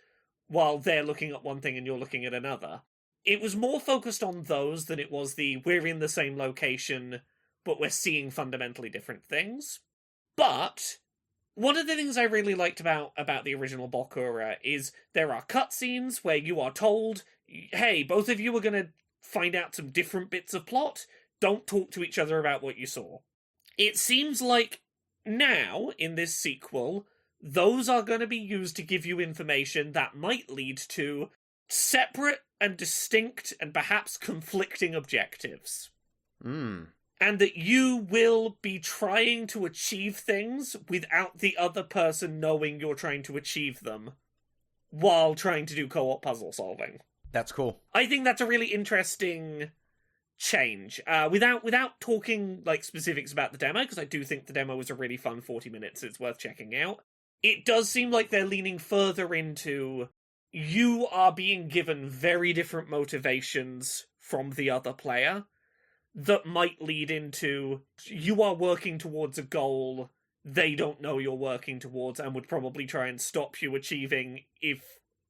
while they're looking at one thing and you're looking at another. It was more focused on those than it was the we're in the same location, but we're seeing fundamentally different things. But one of the things I really liked about the original BOKURA is there are cutscenes where you are told, hey, both of you are going to find out some different bits of plot. Don't talk to each other about what you saw. It seems like now, in this sequel, those are going to be used to give you information that might lead to separate and distinct and perhaps conflicting objectives. And that you will be trying to achieve things without the other person knowing you're trying to achieve them while trying to do co-op puzzle solving. That's cool. I think that's a really interesting change. Without talking specifics about the demo, because I do think the demo was a really fun 40 minutes, it's worth checking out. It does seem like they're leaning further into you are being given very different motivations from the other player that might lead into you are working towards a goal they don't know you're working towards and would probably try and stop you achieving if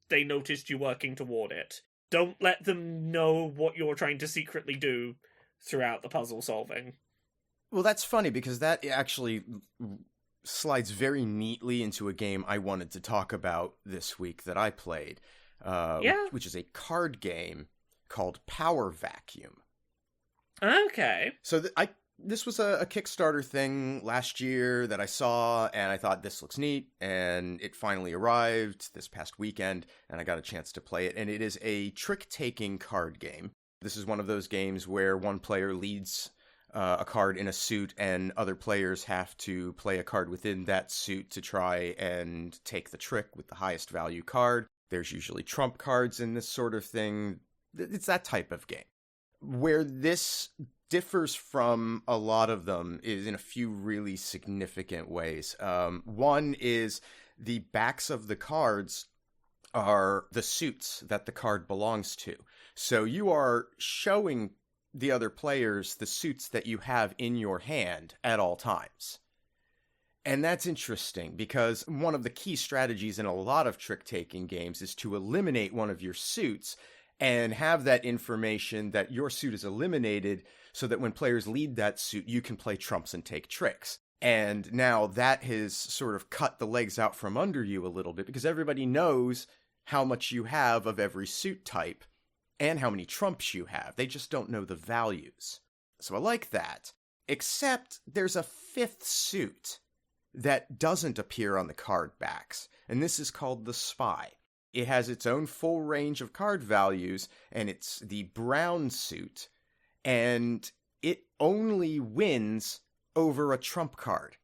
they noticed you working toward it. Don't let them know what you're trying to secretly do throughout the puzzle solving. Well, that's funny because that actually slides very neatly into a game I wanted to talk about this week that I played, which is a card game called Power Vacuum. Okay. So this was a Kickstarter thing last year that I saw, and I thought, this looks neat, and it finally arrived this past weekend, and I got a chance to play it, and it is a trick-taking card game. This is one of those games where one player leads a card in a suit, and other players have to play a card within that suit to try and take the trick with the highest value card. There's usually trump cards in this sort of thing. It's that type of game. Where this differs from a lot of them is in a few really significant ways. One is the backs of the cards are the suits that the card belongs to. So you are showing the other players the suits that you have in your hand at all times. And that's interesting because one of the key strategies in a lot of trick-taking games is to eliminate one of your suits and have that information that your suit is eliminated so that when players lead that suit, you can play trumps and take tricks. And now that has sort of cut the legs out from under you a little bit because everybody knows how much you have of every suit type and how many trumps you have. They just don't know the values. So I like that. Except there's a fifth suit that doesn't appear on the card backs, and this is called the Spy. It has its own full range of card values, and it's the brown suit, and it only wins over a trump card.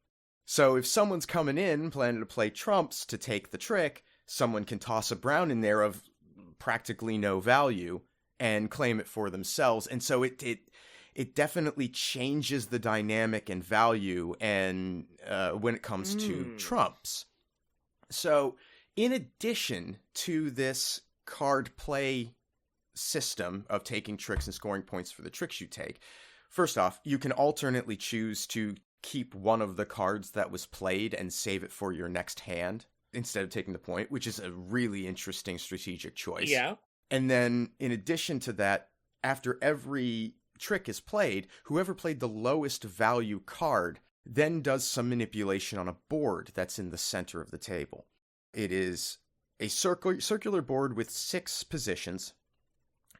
So if someone's coming in planning to play trumps to take the trick, someone can toss a brown in there of practically no value and claim it for themselves. And so it definitely changes the dynamic and value and when it comes to trumps. So in addition to this card play system of taking tricks and scoring points for the tricks you take, first off, you can alternately choose to keep one of the cards that was played and save it for your next hand instead of taking the point, which is a really interesting strategic choice. Yeah. And then in addition to that, after every trick is played, whoever played the lowest value card then does some manipulation on a board that's in the center of the table. It is a circular board with 6 positions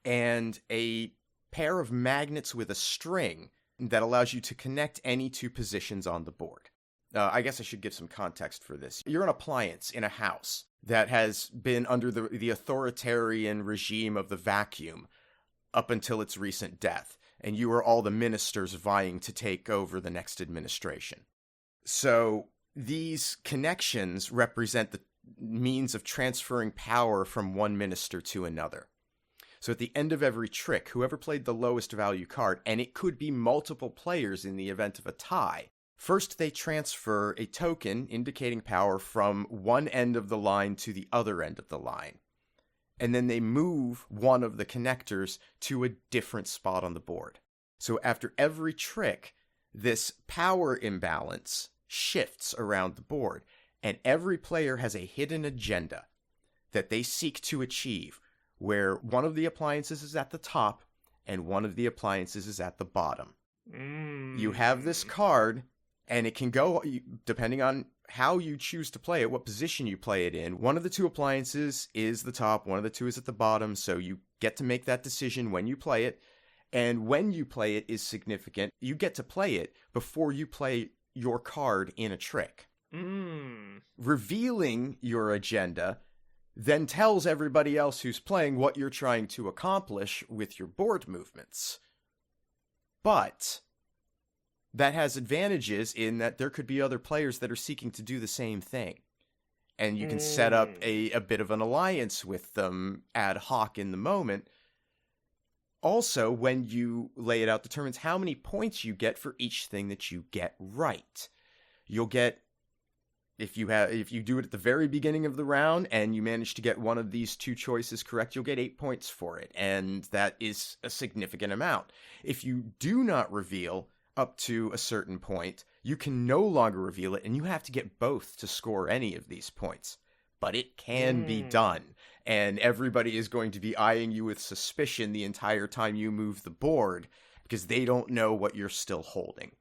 and a pair of magnets with a string that allows you to connect any 2 positions on the board. I guess I should give some context for this. You're an appliance in a house that has been under the authoritarian regime of the vacuum up until its recent death, and you are all the ministers vying to take over the next administration. So these connections represent the means of transferring power from one minister to another. So at the end of every trick, whoever played the lowest value card, and it could be multiple players in the event of a tie, first they transfer a token indicating power from one end of the line to the other end of the line. And then they move one of the connectors to a different spot on the board. So after every trick, this power imbalance shifts around the board, and every player has a hidden agenda that they seek to achieve, where one of the appliances is at the top and one of the appliances is at the bottom. You have this card, and it can go, depending on how you choose to play it, what position you play it in. One of the 2 appliances is the top, one of the 2 is at the bottom, so you get to make that decision when you play it. And when you play it is significant. You get to play it before you play your card in a trick. Revealing your agenda then tells everybody else who's playing what you're trying to accomplish with your board movements. But that has advantages in that there could be other players that are seeking to do the same thing. And you can set up a bit of an alliance with them ad hoc in the moment. Also, when you lay it out, determines how many points you get for each thing that you get right. You'll get, if you do it at the very beginning of the round and you manage to get one of these 2 choices correct, you'll get 8 points for it. And that is a significant amount. If you do not reveal up to a certain point, you can no longer reveal it, and you have to get both to score any of these points. But it can be done, and everybody is going to be eyeing you with suspicion the entire time you move the board, because they don't know what you're still holding.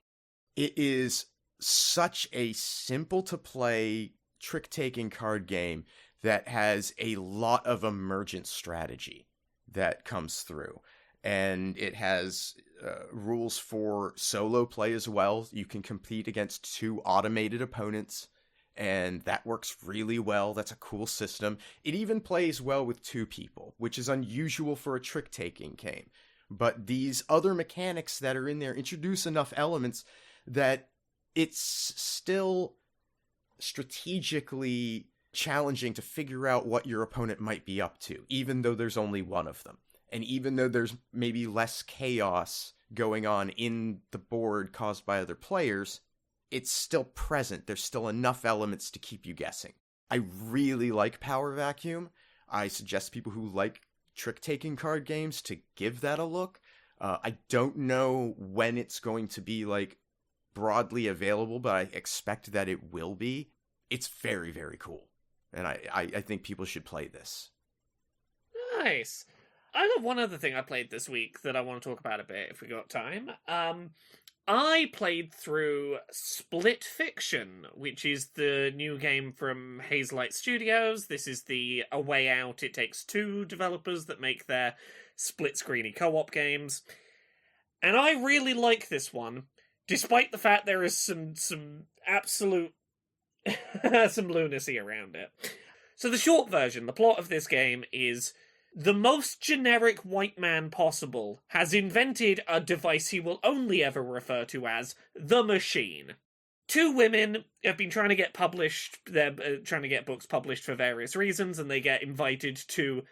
It is such a simple-to-play, trick-taking card game that has a lot of emergent strategy. that comes through. And it has rules for solo play as well. You can compete against 2 automated opponents, and that works really well. That's a cool system. It even plays well with 2 people, which is unusual for a trick-taking game. But these other mechanics that are in there introduce enough elements that it's still strategically challenging to figure out what your opponent might be up to, even though there's only one of them. And even though there's maybe less chaos going on in the board caused by other players, it's still present. There's still enough elements to keep you guessing. I really like Power Vacuum. I suggest people who like trick-taking card games to give that a look. I don't know when it's going to be, like, broadly available, but I expect that it will be. It's very, very cool. And I think people should play this. Nice. I got one other thing I played this week that I want to talk about a bit if we got time. I played through Split Fiction, which is the new game from Hazelight Studios. This is the A Way Out, It Takes Two developers that make their split-screeny co-op games. And I really like this one, despite the fact there is some absolute some lunacy around it. So the short version, the plot of this game is the most generic white man possible has invented a device he will only ever refer to as the Machine. 2 women have been trying to get published, they're trying to get books published for various reasons, and they get invited to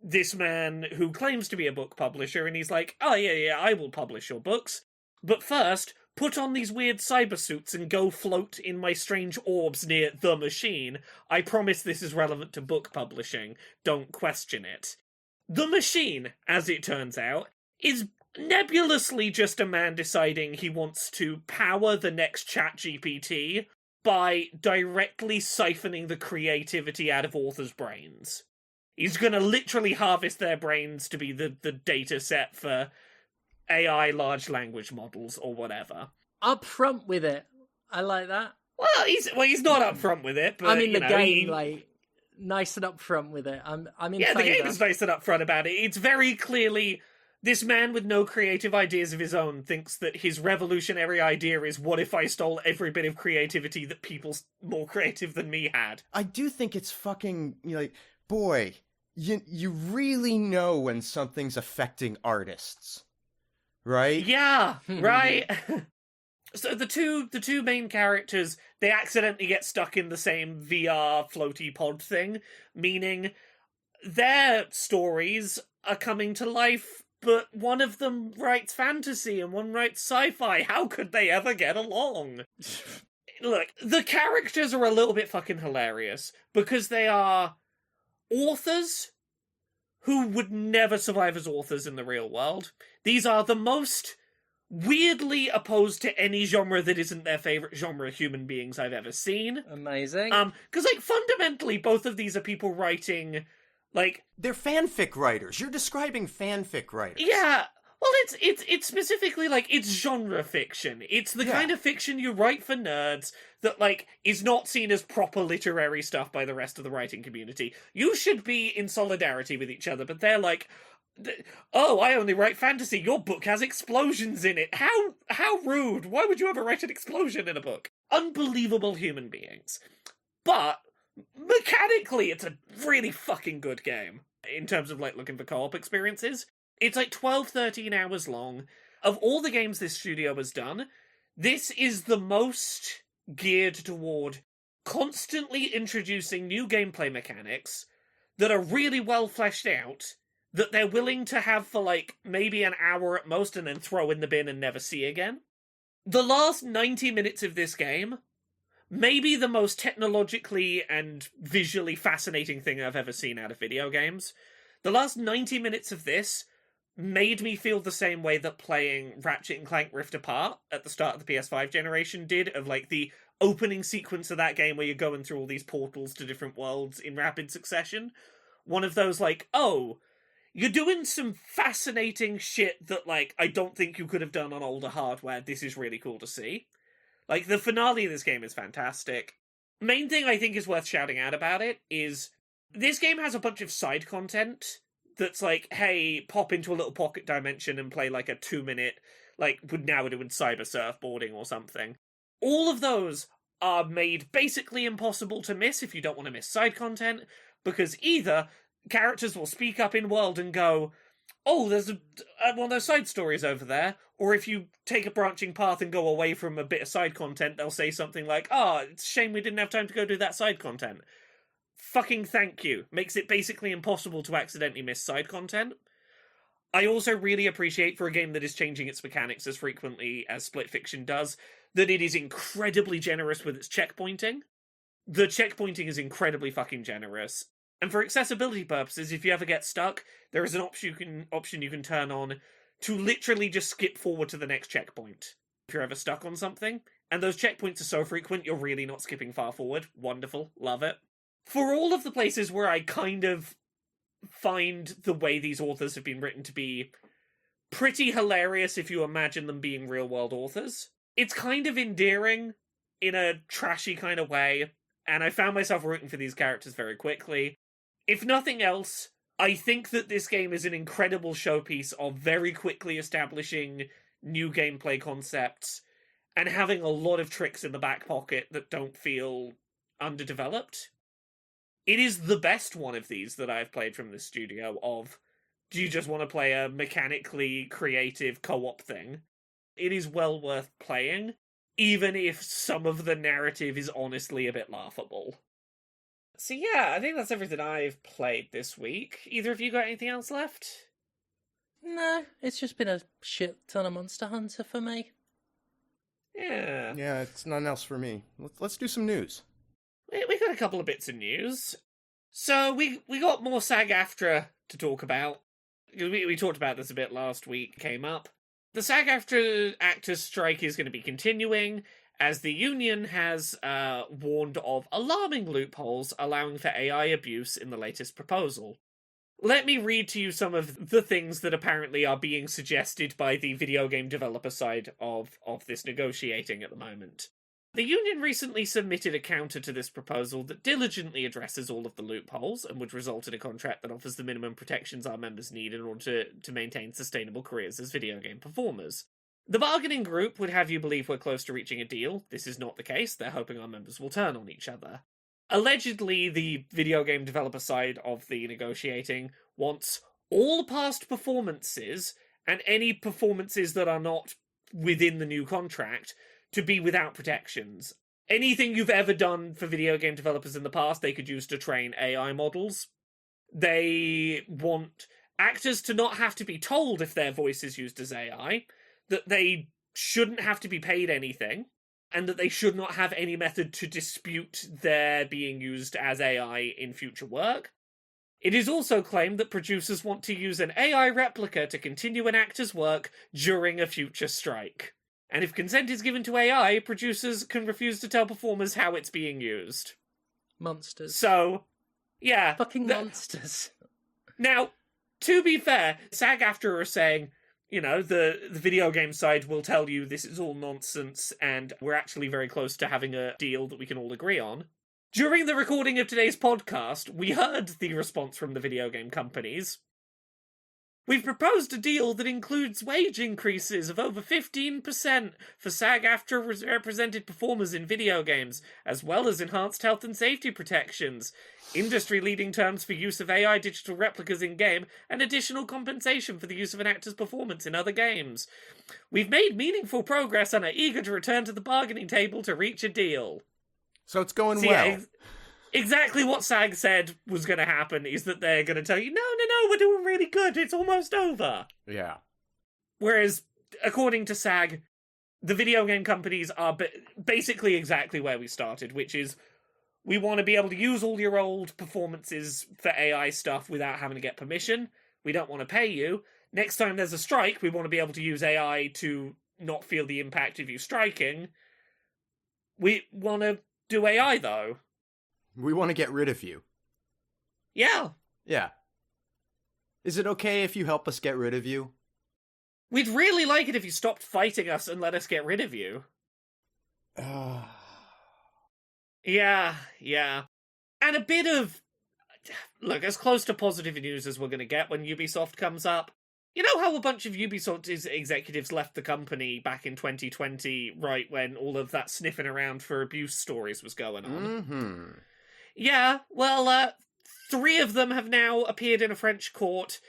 this man who claims to be a book publisher, and he's like, oh yeah, I will publish your books, but first, put on these weird cyber suits and go float in my strange orbs near the Machine. I promise this is relevant to book publishing. Don't question it. The Machine, as it turns out, is nebulously just a man deciding he wants to power the next ChatGPT by directly siphoning the creativity out of authors' brains. He's gonna literally harvest their brains to be the data set for AI large language models or whatever. Up front with it. I like that. Well, he's not up front with it, but I mean, the game, he, like, nice and up front with it. I'm in yeah, favour. the game is nice and up front about it. It's very clearly this man with no creative ideas of his own thinks that his revolutionary idea is, what if I stole every bit of creativity that people more creative than me had? I do think it's fucking, like, boy, you really know when something's affecting artists. Right? Yeah, right. So the two main characters, they accidentally get stuck in the same VR floaty pod thing, meaning their stories are coming to life, but one of them writes fantasy and one writes sci-fi. How could they ever get along? Look, the characters are a little bit fucking hilarious because they are authors who would never survive as authors in the real world. These are the most weirdly opposed to any genre that isn't their favourite genre human beings I've ever seen. Amazing. Because, like, fundamentally, both of these are people writing, like... They're fanfic writers. You're describing fanfic writers. Yeah, well, it's specifically, like, it's genre fiction. It's the kind of fiction you write for nerds that, like, is not seen as proper literary stuff by the rest of the writing community. You should be in solidarity with each other, but they're like, oh, I only write fantasy. Your book has explosions in it. How rude. Why would you ever write an explosion in a book? Unbelievable human beings. But mechanically, it's a really fucking good game in terms of, like, looking for co-op experiences. It's like 12, 13 hours long. Of all the games this studio has done, this is the most geared toward constantly introducing new gameplay mechanics that are really well fleshed out, that they're willing to have for, like, maybe an hour at most and then throw in the bin and never see again. The last 90 minutes of this game may be the most technologically and visually fascinating thing I've ever seen out of video games. The last 90 minutes of this made me feel the same way that playing Ratchet & Clank Rift Apart at the start of the PS5 generation did, of, like, the opening sequence of that game where you're going through all these portals to different worlds in rapid succession. One of those, like, oh, you're doing some fascinating shit that, like, I don't think you could have done on older hardware. This is really cool to see. Like, the finale of this game is fantastic. Main thing I think is worth shouting out about it is this game has a bunch of side content that's like, hey, pop into a little pocket dimension and play like a 2-minute, like now we're doing cyber surfboarding or something. All of those are made basically impossible to miss if you don't want to miss side content, because either characters will speak up in world and go, oh, there's one of those side stories over there, or if you take a branching path and go away from a bit of side content, they'll say something like, oh, it's a shame we didn't have time to go do that side content. Fucking thank you. Makes it basically impossible to accidentally miss side content. I also really appreciate, for a game that is changing its mechanics as frequently as Split Fiction does, that it is incredibly generous with its checkpointing. The checkpointing is incredibly fucking generous. And for accessibility purposes, if you ever get stuck, there is an option you can turn on to literally just skip forward to the next checkpoint if you're ever stuck on something. And those checkpoints are so frequent, you're really not skipping far forward. Wonderful. Love it. For all of the places where I kind of find the way these authors have been written to be pretty hilarious if you imagine them being real-world authors, it's kind of endearing in a trashy kind of way, and I found myself rooting for these characters very quickly. If nothing else, I think that this game is an incredible showpiece of very quickly establishing new gameplay concepts and having a lot of tricks in the back pocket that don't feel underdeveloped. It is the best one of these that I've played from this studio of, do you just want to play a mechanically creative co-op thing? It is well worth playing, even if some of the narrative is honestly a bit laughable. So yeah, I think that's everything I've played this week. Either of you got anything else left? No, it's just been a shit ton of Monster Hunter for me. Yeah. Yeah, it's nothing else for me. Let's do some news. We got a couple of bits of news. So we got more SAG-AFTRA to talk about. We talked about this a bit last week, came up. The SAG-AFTRA actors' strike is going to be continuing, as the union has warned of alarming loopholes allowing for AI abuse in the latest proposal. Let me read to you some of the things that apparently are being suggested by the video game developer side of this negotiating at the moment. The union recently submitted a counter to this proposal that diligently addresses all of the loopholes and would result in a contract that offers the minimum protections our members need in order to maintain sustainable careers as video game performers. The bargaining group would have you believe we're close to reaching a deal. This is not the case. They're hoping our members will turn on each other. Allegedly, the video game developer side of the negotiating wants all past performances and any performances that are not within the new contract to be without protections. Anything you've ever done for video game developers in the past, they could use to train AI models. They want actors to not have to be told if their voice is used as AI, that they shouldn't have to be paid anything, and that they should not have any method to dispute their being used as AI in future work. It is also claimed that producers want to use an AI replica to continue an actor's work during a future strike. And if consent is given to AI, producers can refuse to tell performers how it's being used. Monsters. So, yeah. Fucking monsters. Now, to be fair, SAG-AFTRA are saying, you know, the video game side will tell you this is all nonsense and we're actually very close to having a deal that we can all agree on. During the recording of today's podcast, we heard the response from the video game companies. We've proposed a deal that includes wage increases of over 15% for SAG-AFTRA represented performers in video games, as well as enhanced health and safety protections, industry-leading terms for use of AI digital replicas in-game, and additional compensation for the use of an actor's performance in other games. We've made meaningful progress and are eager to return to the bargaining table to reach a deal. So it's going well. Yeah, exactly what SAG said was going to happen is that they're going to tell you, no, we're doing really good, it's almost over. Yeah. Whereas, according to SAG, the video game companies are basically exactly where we started, which is, we want to be able to use all your old performances for AI stuff without having to get permission. We don't want to pay you. Next time there's a strike, we want to be able to use AI to not feel the impact of you striking. We want to do AI, though. We want to get rid of you. Yeah. Yeah. Is it okay if you help us get rid of you? We'd really like it if you stopped fighting us and let us get rid of you. Yeah. And a bit of... look, as close to positive news as we're going to get when Ubisoft comes up. You know how a bunch of Ubisoft executives left the company back in 2020, right when all of that sniffing around for abuse stories was going on? Mm-hmm. Yeah, well, 3 of them have now appeared in a French court,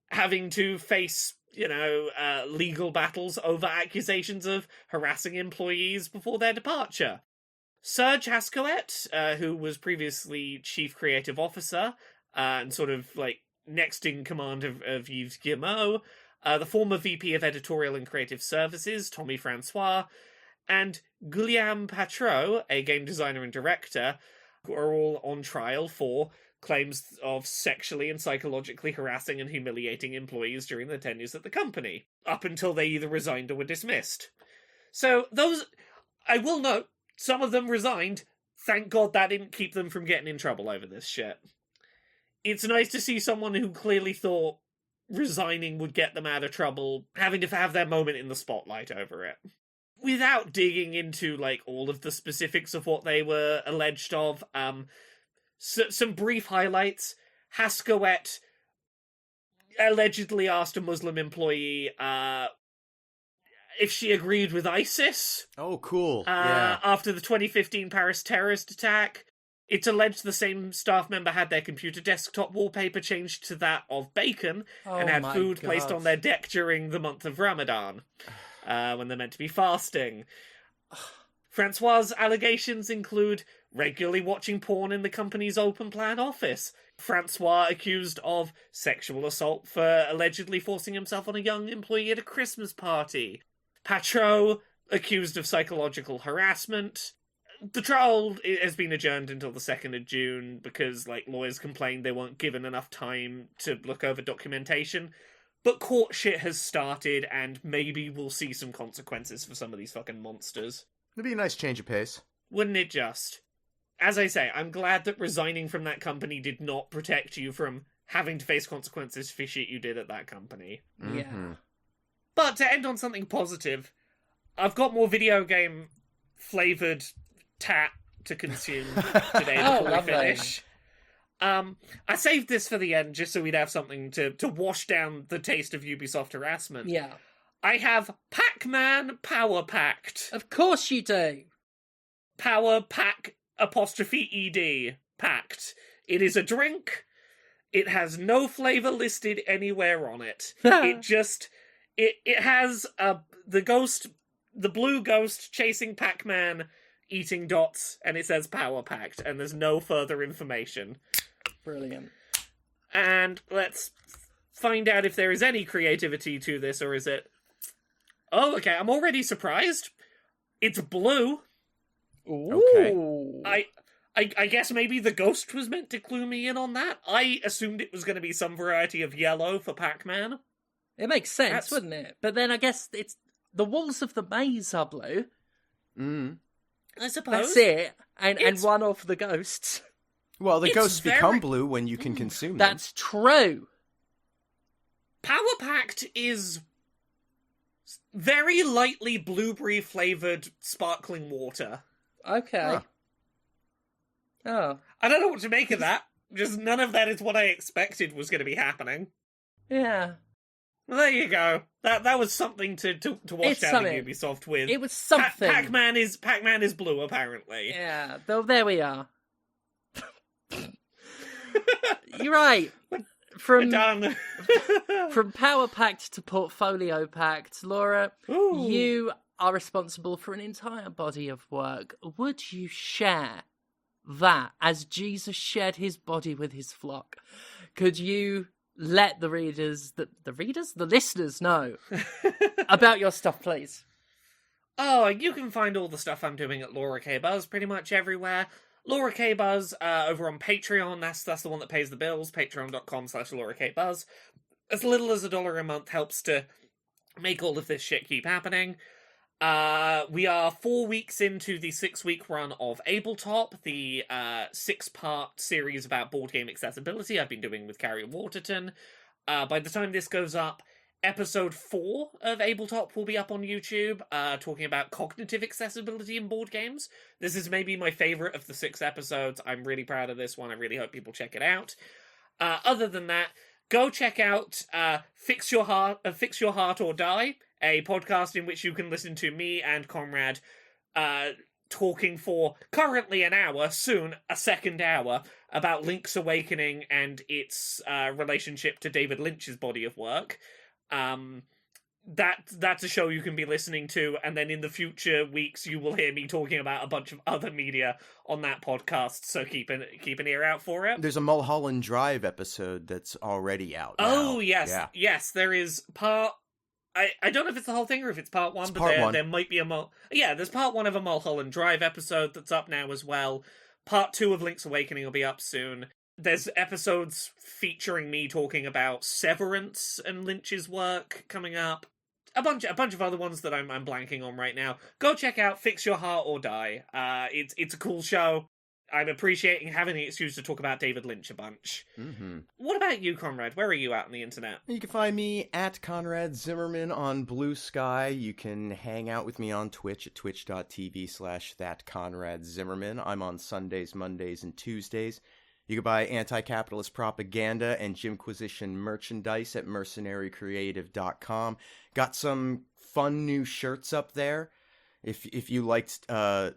having to face, legal battles over accusations of harassing employees before their departure. Serge Hascoët, who was previously Chief Creative Officer, and sort of, next in command of Yves Guillemot, the former VP of Editorial and Creative Services, Tommy Francois, and Guillaume Patreau, a game designer and director, are all on trial for claims of sexually and psychologically harassing and humiliating employees during their tenures at the company, up until they either resigned or were dismissed. So I will note, some of them resigned. Thank God that didn't keep them from getting in trouble over this shit. It's nice to see someone who clearly thought resigning would get them out of trouble, having to have their moment in the spotlight over it. Without digging into, all of the specifics of what they were alleged of, some brief highlights. Hascoët allegedly asked a Muslim employee if she agreed with ISIS. Oh, cool. Yeah. After the 2015 Paris terrorist attack. It's alleged the same staff member had their computer desktop wallpaper changed to that of bacon and had food placed on their deck during the month of Ramadan, when they're meant to be fasting. Francois' allegations include regularly watching porn in the company's open plan office. Francois accused of sexual assault for allegedly forcing himself on a young employee at a Christmas party. Patreau accused of psychological harassment. The trial has been adjourned until the 2nd of June because, lawyers complained they weren't given enough time to look over documentation. But court shit has started, and maybe we'll see some consequences for some of these fucking monsters. It'd be a nice change of pace. Wouldn't it just? As I say, I'm glad that resigning from that company did not protect you from having to face consequences for shit you did at that company. Mm-hmm. Yeah. But to end on something positive, I've got more video game flavoured tat to consume today before we finish. I saved this for the end just so we'd have something to wash down the taste of Ubisoft harassment. Yeah. I have Pac-Man Power Packed. Of course you do. Power Pack *ED. Packed. It is a drink. It has no flavour listed anywhere on it. It has the blue ghost chasing Pac-Man, eating dots, and it says Power Packed, and there's no further information. Brilliant. And let's find out if there is any creativity to this, or is it... Oh, okay, I'm already surprised. It's blue. Ooh. Okay. I guess maybe the ghost was meant to clue me in on that. I assumed it was going to be some variety of yellow for Pac-Man. It makes sense, wouldn't it? But then I guess it's the walls of the maze are blue. I suppose. That's it. And one of the ghosts. Well, the It's ghosts very- become blue when you can consume them. That's true. Power Packed is very lightly blueberry-flavoured sparkling water. Okay. Huh. Oh. I don't know what to make of that. Just none of that is what I expected was going to be happening. Yeah. Well, there you go. That was something to wash It's down something. the Ubisoft with. It was something. Pac-Man is blue, apparently. Yeah. There we are. You're right. From Done. from power packed to portfolio packed, Laura, Ooh. you are responsible for an entire body of work. Would you share that as Jesus shared his body with his flock? Could you let the listeners know about your stuff, please? Oh, you can find all the stuff I'm doing at Laura K. Buzz pretty much everywhere. Laura K. Buzz over on Patreon. That's the one that pays the bills. Patreon.com/Laura K. Buzz. As little as $1 a month helps to make all of this shit keep happening. We are 4 weeks into the 6-week run of Abletop, the 6-part series about board game accessibility I've been doing with Carrie Waterton. By the time this goes up, Episode 4 of Abletop will be up on YouTube, talking about cognitive accessibility in board games. This is maybe my favourite of the 6 episodes. I'm really proud of this one. I really hope people check it out. Other than that, go check out Fix Your Heart or Die, a podcast in which you can listen to me and Conrad talking for currently an hour, soon a second hour, about Link's Awakening and its relationship to David Lynch's body of work. That's a show you can be listening to, and then in the future weeks you will hear me talking about a bunch of other media on that podcast, so keep an ear out for it. There's a Mulholland Drive episode that's already out now. Oh, yes. Yeah. Yes, there is part... I don't know if it's the whole thing or if it's part 1, but there might be there's part 1 of a Mulholland Drive episode that's up now as well. Part 2 of Link's Awakening will be up soon. There's episodes featuring me talking about Severance and Lynch's work coming up. A bunch of other ones that I'm blanking on right now. Go check out Fix Your Heart or Die. It's a cool show. I'm appreciating having the excuse to talk about David Lynch a bunch. Mm-hmm. What about you, Conrad? Where are you out on the internet? You can find me at Conrad Zimmerman on Blue Sky. You can hang out with me on Twitch at twitch.tv/thatconradzimmerman. I'm on Sundays, Mondays, and Tuesdays. You can buy anti-capitalist propaganda and Jimquisition merchandise at mercenarycreative.com. Got some fun new shirts up there. If you liked the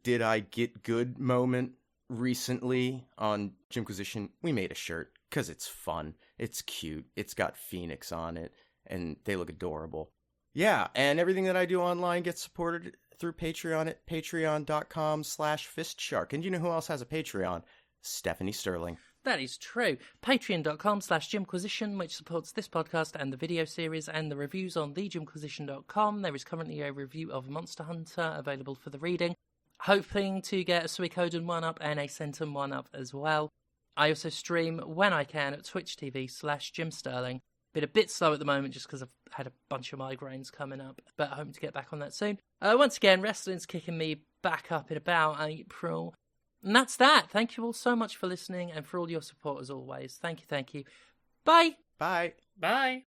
Did I Get Good moment recently on Jimquisition, we made a shirt because it's fun. It's cute. It's got Phoenix on it, and they look adorable. Yeah, and everything that I do online gets supported through Patreon at patreon.com/fistshark. And you know who else has a Patreon? Stephanie Sterling. That is true. Patreon.com/Jimquisition, which supports this podcast and the video series and the reviews on thejimquisition.com. There is currently a review of Monster Hunter available for the reading. Hoping to get a Suikoden 1-up and a Centum 1-up as well. I also stream when I can at twitch.tv/JimSterling. Been a bit slow at the moment just because I've had a bunch of migraines coming up, but I hope to get back on that soon. Once again, wrestling's kicking me back up in about April. And that's that. Thank you all so much for listening and for all your support as always. Thank you. Bye. Bye. Bye.